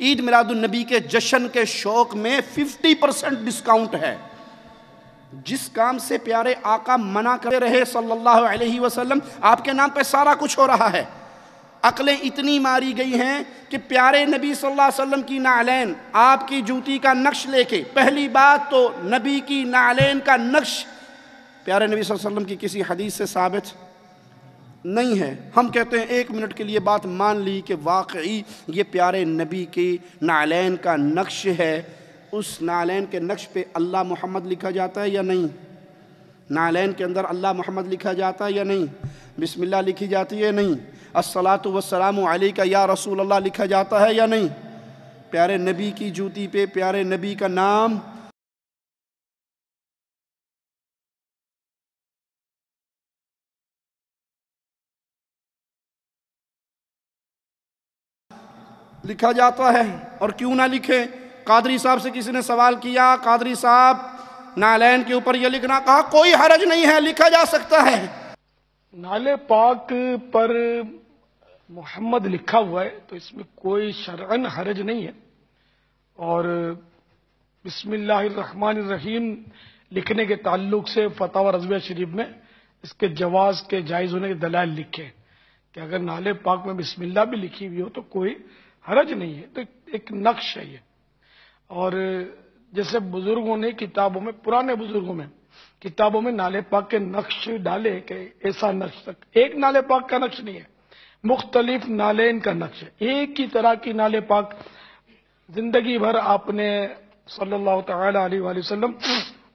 عید میلاد النبی کے جشن کے شوق میں 50% ڈسکاؤنٹ ہے۔ جس کام سے پیارے آقا منع کرتے رہے صلی اللہ علیہ وسلم، آپ کے نام پہ سارا کچھ ہو رہا ہے۔ عقلیں اتنی ماری گئی ہیں کہ پیارے نبی صلی اللہ علیہ وسلم کی نعلین، آپ کی جوتی کا نقش لے کے، پہلی بات تو نبی کی نعلین کا نقش پیارے نبی صلی اللہ علیہ وسلم کی کسی حدیث سے ثابت نہیں ہے۔ ہم کہتے ہیں 1 منٹ کے لیے بات مان لی کہ واقعی یہ پیارے نبی کی نعلین کا نقش ہے، اس نعلین کے نقش پہ اللہ محمد لکھا جاتا ہے یا نہیں؟ نعلین کے اندر اللہ محمد لکھا جاتا ہے یا نہیں؟ بسم اللہ لکھی جاتی ہے یا نہیں؟ الصلاۃ والسلام علیکہ یا رسول اللہ لکھا جاتا ہے یا نہیں؟ پیارے نبی کی جوتی پہ پیارے نبی کا نام لکھا جاتا ہے، اور کیوں نہ لکھے؟ قادری صاحب سے کسی نے سوال کیا، قادری صاحب نعلین کے اوپر یہ لکھنا، کہا کوئی حرج نہیں ہے، لکھا جا سکتا ہے۔ نعل پاک پر محمد لکھا ہوا ہے تو اس میں کوئی شرعن حرج نہیں ہے، اور بسم اللہ الرحمن الرحیم لکھنے کے تعلق سے فتاوی رضویہ شریف میں اس کے جواز کے جائز ہونے کے دلائل لکھے کہ اگر نعل پاک میں بسم اللہ بھی لکھی ہوئی ہو تو کوئی حرج نہیں ہے، تو ایک نقش ہے یہ۔ اور جیسے بزرگوں نے کتابوں میں، پرانے بزرگوں میں کتابوں میں نعل پاک کے نقش ڈالے کہ ایسا نقش تک، ایک نعل پاک کا نقش نہیں ہے، مختلف نعلین کا نقش ہے۔ ایک ہی طرح کی نعل پاک زندگی بھر آپ نے صلی اللہ تعالی علیہ وآلہ وسلم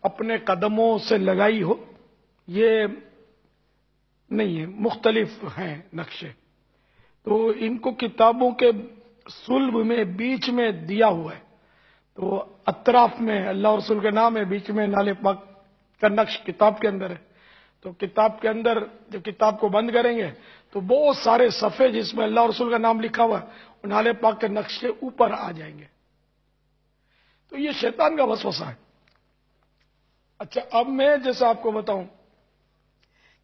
اپنے قدموں سے لگائی ہو، یہ نہیں ہے، مختلف ہیں نقشے۔ تو ان کو کتابوں کے صلب میں بیچ میں دیا ہوا ہے، تو اطراف میں اللہ اور رسول کے نام ہے، بیچ میں نعل پاک کا نقش کتاب کے اندر ہے۔ تو کتاب کے اندر جب کتاب کو بند کریں گے تو بہت سارے صفحے جس میں اللہ اور رسول کا نام لکھا ہوا ہے وہ نعل پاک کے نقش سے اوپر آ جائیں گے۔ تو یہ شیطان کا وسوسہ ہے۔ اچھا، اب میں جیسا آپ کو بتاؤں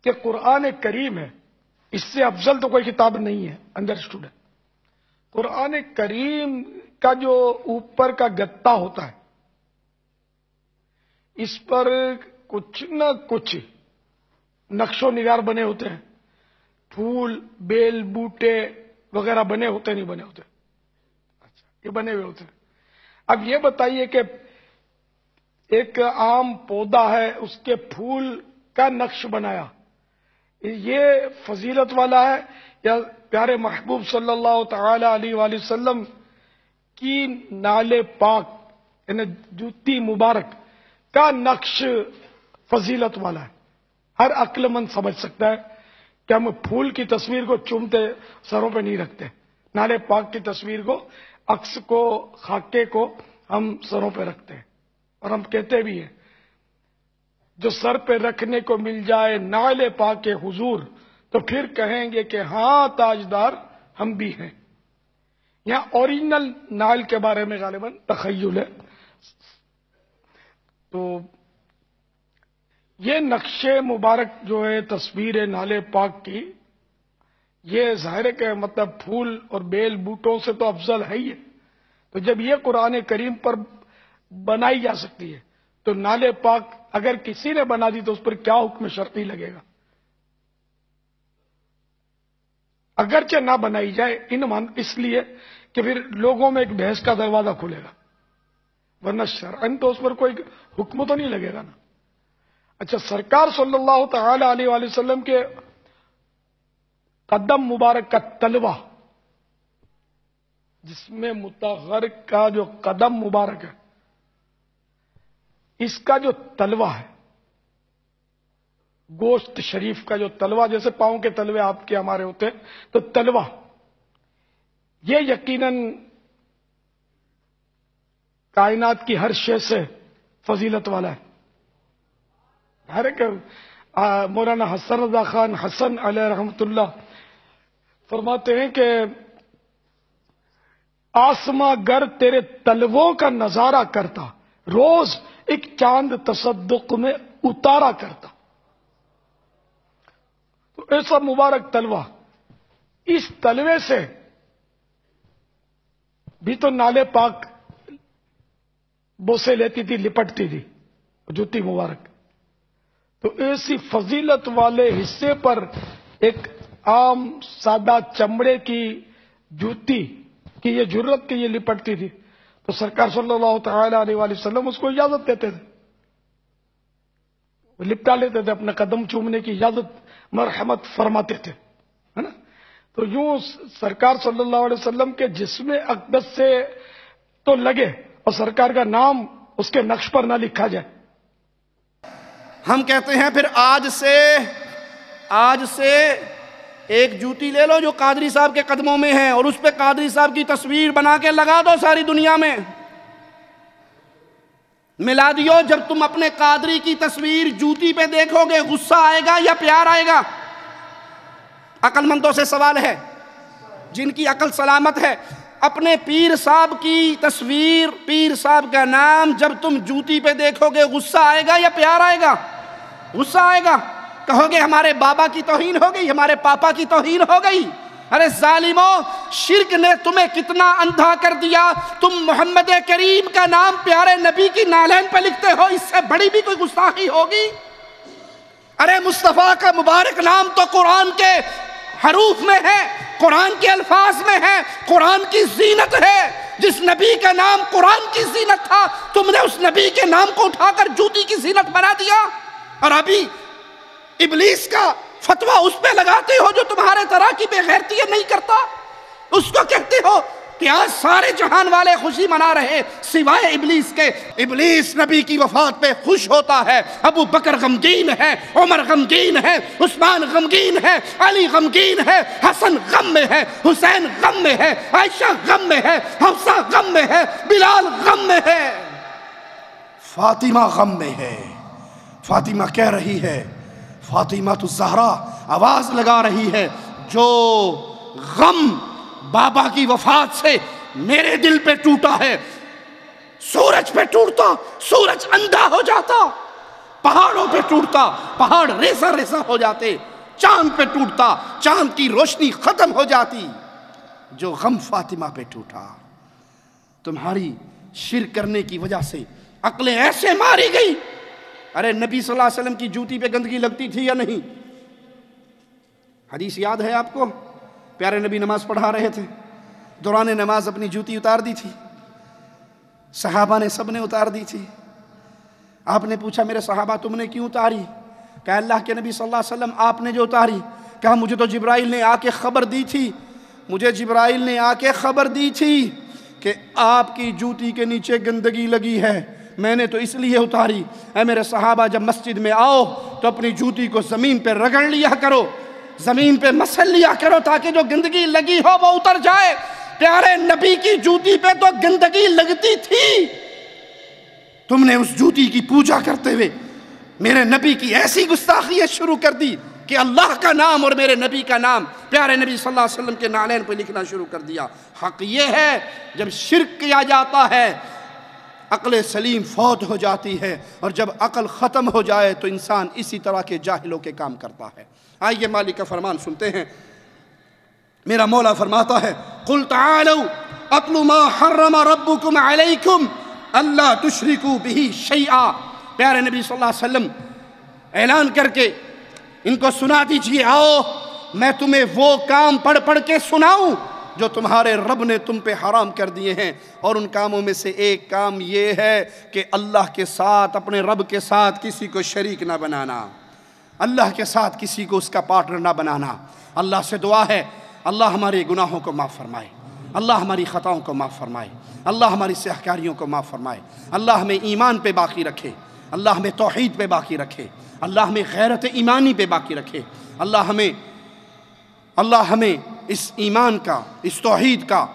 کہ قرآن کریم ہے، اس سے افضل تو کوئی کتاب نہیں ہے، انڈرسٹوڈ ہے۔ قرآن کریم کا جو اوپر کا گتا ہوتا ہے اس پر کچھ نہ کچھ نقش و نگار بنے ہوتے ہیں، پھول بیل بوٹے وغیرہ بنے ہوتے نہیں بنے ہوتے؟ اچھا، یہ بنے ہوئے ہوتے ہیں۔ اب یہ بتائیے کہ ایک عام پودا ہے، اس کے پھول کا نقش بنایا، یہ فضیلت والا ہے یا پیارے محبوب صلی اللہ تعالی علیہ وآلہ وسلم کی نعل پاک یعنی جوتی مبارک کا نقش فضیلت والا ہے؟ ہر عقل مند سمجھ سکتا ہے کہ ہم پھول کی تصویر کو چومتے سروں پہ نہیں رکھتے، نعل پاک کی تصویر کو، عکس کو، خاکے کو ہم سروں پہ رکھتے ہیں، اور ہم کہتے بھی ہیں جو سر پہ رکھنے کو مل جائے نعل پاک کے حضور تو پھر کہیں گے کہ ہاں تاجدار ہم بھی ہیں۔ یہاں اوریجنل نعل کے بارے میں غالباً تخیل ہے۔ تو یہ نقش مبارک جو ہے تصویر نعل پاک کی، یہ ظاہر ہے کہ مطلب پھول اور بیل بوٹوں سے تو افضل ہے ہی ہے۔ تو جب یہ قرآن کریم پر بنائی جا سکتی ہے تو نعل پاک اگر کسی نے بنا دی تو اس پر کیا حکم شرعی لگے گا؟ اگرچہ نہ بنائی جائے اس لیے کہ پھر لوگوں میں ایک بحث کا دروازہ کھلے گا، ورنہ شرعن تو اس پر کوئی حکم تو نہیں لگے گا نا۔ اچھا، سرکار صلی اللہ تعالی علیہ وآلہ وسلم کے قدم مبارک کا تلوہ جس میں متغرق کا جو قدم مبارک ہے، اس کا جو تلوہ ہے، گوشت شریف کا جو تلوہ، جیسے پاؤں کے تلوے آپ کے ہمارے ہوتے ہیں، تو تلوہ یہ یقیناً کائنات کی ہر شے سے فضیلت والا ہے۔ مولانا حسن رضا خان حسن علیہ رحمۃ اللہ فرماتے ہیں کہ آسماں گر تیرے تلووں کا نظارہ کرتا، روز ایک چاند تصدق میں اتارا کرتا۔ تو ایسا مبارک تلوہ، اس تلوے سے بھی تو نالے پاک بوسے لیتی تھی، لپٹتی تھی جوتی مبارک۔ تو ایسی فضیلت والے حصے پر ایک عام سادہ چمڑے کی جوتی کی یہ جرت کہ یہ لپٹتی تھی، تو سرکار صلی اللہ تعالی علیہ وآلہ وسلم اس کو اجازت دیتے تھے، وہ لپٹا لیتے تھے، اپنا قدم چومنے کی اجازت مرحمت فرماتے تھے، ہے نا۔ تو یوں سرکار صلی اللہ علیہ وسلم کے جسم اقدس سے تو لگے اور سرکار کا نام اس کے نقش پر نہ لکھا جائے۔ ہم کہتے ہیں پھر آج سے ایک جوتی لے لو جو قادری صاحب کے قدموں میں ہے، اور اس پہ قادری صاحب کی تصویر بنا کے لگا دو ساری دنیا میں۔ میلادیو، جب تم اپنے قادری کی تصویر جوتی پہ دیکھو گے، غصہ آئے گا یا پیار آئے گا؟ عقل مندوں سے سوال ہے، جن کی عقل سلامت ہے، اپنے پیر صاحب کی تصویر، پیر صاحب کا نام جب تم جوتی پہ دیکھو گے، غصہ آئے گا یا پیار آئے گا؟ غصہ آئے گا، کہو گے ہمارے بابا کی توہین ہو گئی، ہمارے پاپا کی توہین ہو گئی۔ ارے ظالمو، شرک نے تمہیں کتنا اندھا کر دیا، تم محمد کریم کا نام پیارے نبی کی نالین پہ لکھتے ہو، اس سے بڑی بھی کوئی گستاخی ہوگی؟ ارے مصطفیٰ کا مبارک نام تو قرآن کے حروف میں ہے، قرآن کے الفاظ میں ہے، قرآن کی زینت ہے۔ جس نبی کا نام قرآن کی زینت تھا، تم نے اس نبی کے نام کو اٹھا کر جوتی کی زینت بنا دیا، اور ابھی ابلیس کا فتویٰ اس پہ لگاتے ہو جو تمہارے طرح کی بے غیرتی نہیں کرتا۔ اس کو کہتے ہو کہ آج سارے جہان والے خوشی منا رہے سوائے ابلیس کے۔ ابلیس نبی کی وفات پہ خوش ہوتا ہے، ابو بکر غمگین ہے، عمر غمگین ہے، عثمان غمگین ہے، علی غمگین ہے، حسن غم میں ہے، حسین غم میں ہے، عائشہ غم میں ہے، حفصہ غم میں ہے، بلال غم میں ہے، فاطمہ غم میں ہے۔ فاطمہ کہہ رہی ہے، فاطمہ تو زہرا آواز لگا رہی ہے، جو غم بابا کی وفات سے میرے دل پہ ٹوٹا ہے، سورج پہ ٹوٹتا سورج اندھا ہو جاتا، پہاڑوں پہ ٹوٹتا پہاڑ ریزہ ریزہ ہو جاتے، چاند پہ ٹوٹتا چاند کی روشنی ختم ہو جاتی، جو غم فاطمہ پہ ٹوٹا۔ تمہاری شرک کرنے کی وجہ سے عقلیں ایسے ماری گئی۔ ارے نبی صلی اللہ علیہ وسلم کی جوتی پہ گندگی لگتی تھی یا نہیں؟ حدیث یاد ہے آپ کو؟ پیارے نبی نماز پڑھا رہے تھے، دوران نماز اپنی جوتی اتار دی تھی، صحابہ نے سب نے اتار دی تھی۔ آپ نے پوچھا میرے صحابہ تم نے کیوں اتاری؟ کہا اللہ کے نبی صلی اللہ علیہ وسلم آپ نے جو اتاری۔ کہا مجھے تو جبرائیل نے آ کے خبر دی تھی، مجھے جبرائیل نے آ کے خبر دی تھی کہ آپ کی جوتی کے نیچے گندگی لگی ہے، میں نے تو اس لیے اتاری۔ اے میرے صحابہ جب مسجد میں آؤ تو اپنی جوتی کو زمین پہ رگڑ لیا کرو، زمین پہ مسل لیا کرو تاکہ جو گندگی لگی ہو وہ اتر جائے۔ پیارے نبی کی جوتی پہ تو گندگی لگتی تھی، تم نے اس جوتی کی پوجا کرتے ہوئے میرے نبی کی ایسی گستاخیت شروع کر دی کہ اللہ کا نام اور میرے نبی کا نام پیارے نبی صلی اللہ علیہ وسلم کے نالین پہ لکھنا شروع کر دیا۔ حق یہ ہے جب شرک کیا جاتا ہے عقل سلیم فوت ہو جاتی ہے، اور جب عقل ختم ہو جائے تو انسان اسی طرح کے جاہلوں کے کام کرتا ہے۔ آئیے مالک کا فرمان سنتے ہیں۔ میرا مولا فرماتا ہے قُلْ تَعَالَوْا أَتْلُ مَا حَرَّمَ رَبُّكُمْ عَلَيْكُمْ أَلَّا تُشْرِكُوا بِهِ شَيْئًا۔ پیارے نبی صلی اللہ علیہ وسلم اعلان کر کے ان کو سنا دیجئے، آؤ میں تمہیں وہ کام پڑھ پڑھ کے سناؤں جو تمہارے رب نے تم پہ حرام کر دیے ہیں، اور ان کاموں میں سے ایک کام یہ ہے کہ اللہ کے ساتھ، اپنے رب کے ساتھ کسی کو شریک نہ بنانا، اللہ کے ساتھ کسی کو اس کا پارٹنر نہ بنانا۔ اللہ سے دعا ہے اللہ ہمارے گناہوں کو معاف فرمائے، اللہ ہماری خطاؤں کو معاف فرمائے، اللہ ہماری سیاہکاریوں کو معاف فرمائے، اللہ ہمیں ایمان پہ باقی رکھے، اللہ ہمیں توحید پہ باقی رکھے، اللہ ہمیں غیرت ایمانی پہ باقی رکھے، اللہ ہمیں اس ایمان کا، اس توحید کا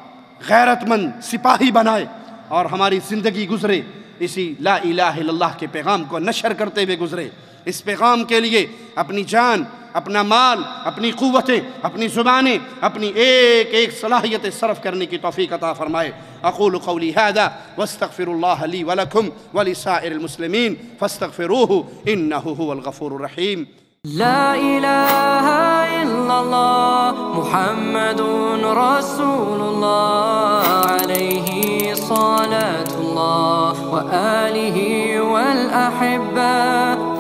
غیرت مند سپاہی بنائے، اور ہماری زندگی گزرے اسی لا الہ الا اللہ کے پیغام کو نشر کرتے ہوئے گزرے۔ اس پیغام کے لیے اپنی جان، اپنا مال، اپنی قوتیں، اپنی زبانیں، اپنی ایک ایک صلاحیت صرف کرنے کی توفیق عطا فرمائے۔ اقول قولی ھذا واستغفر اللہ لی ولکم ولسائر المسلمین فاستغفروہ انہ هو الغفور الرحیم۔ لا إله إلا الله محمد رسول الله عليه صلاة الله وآله والأحبة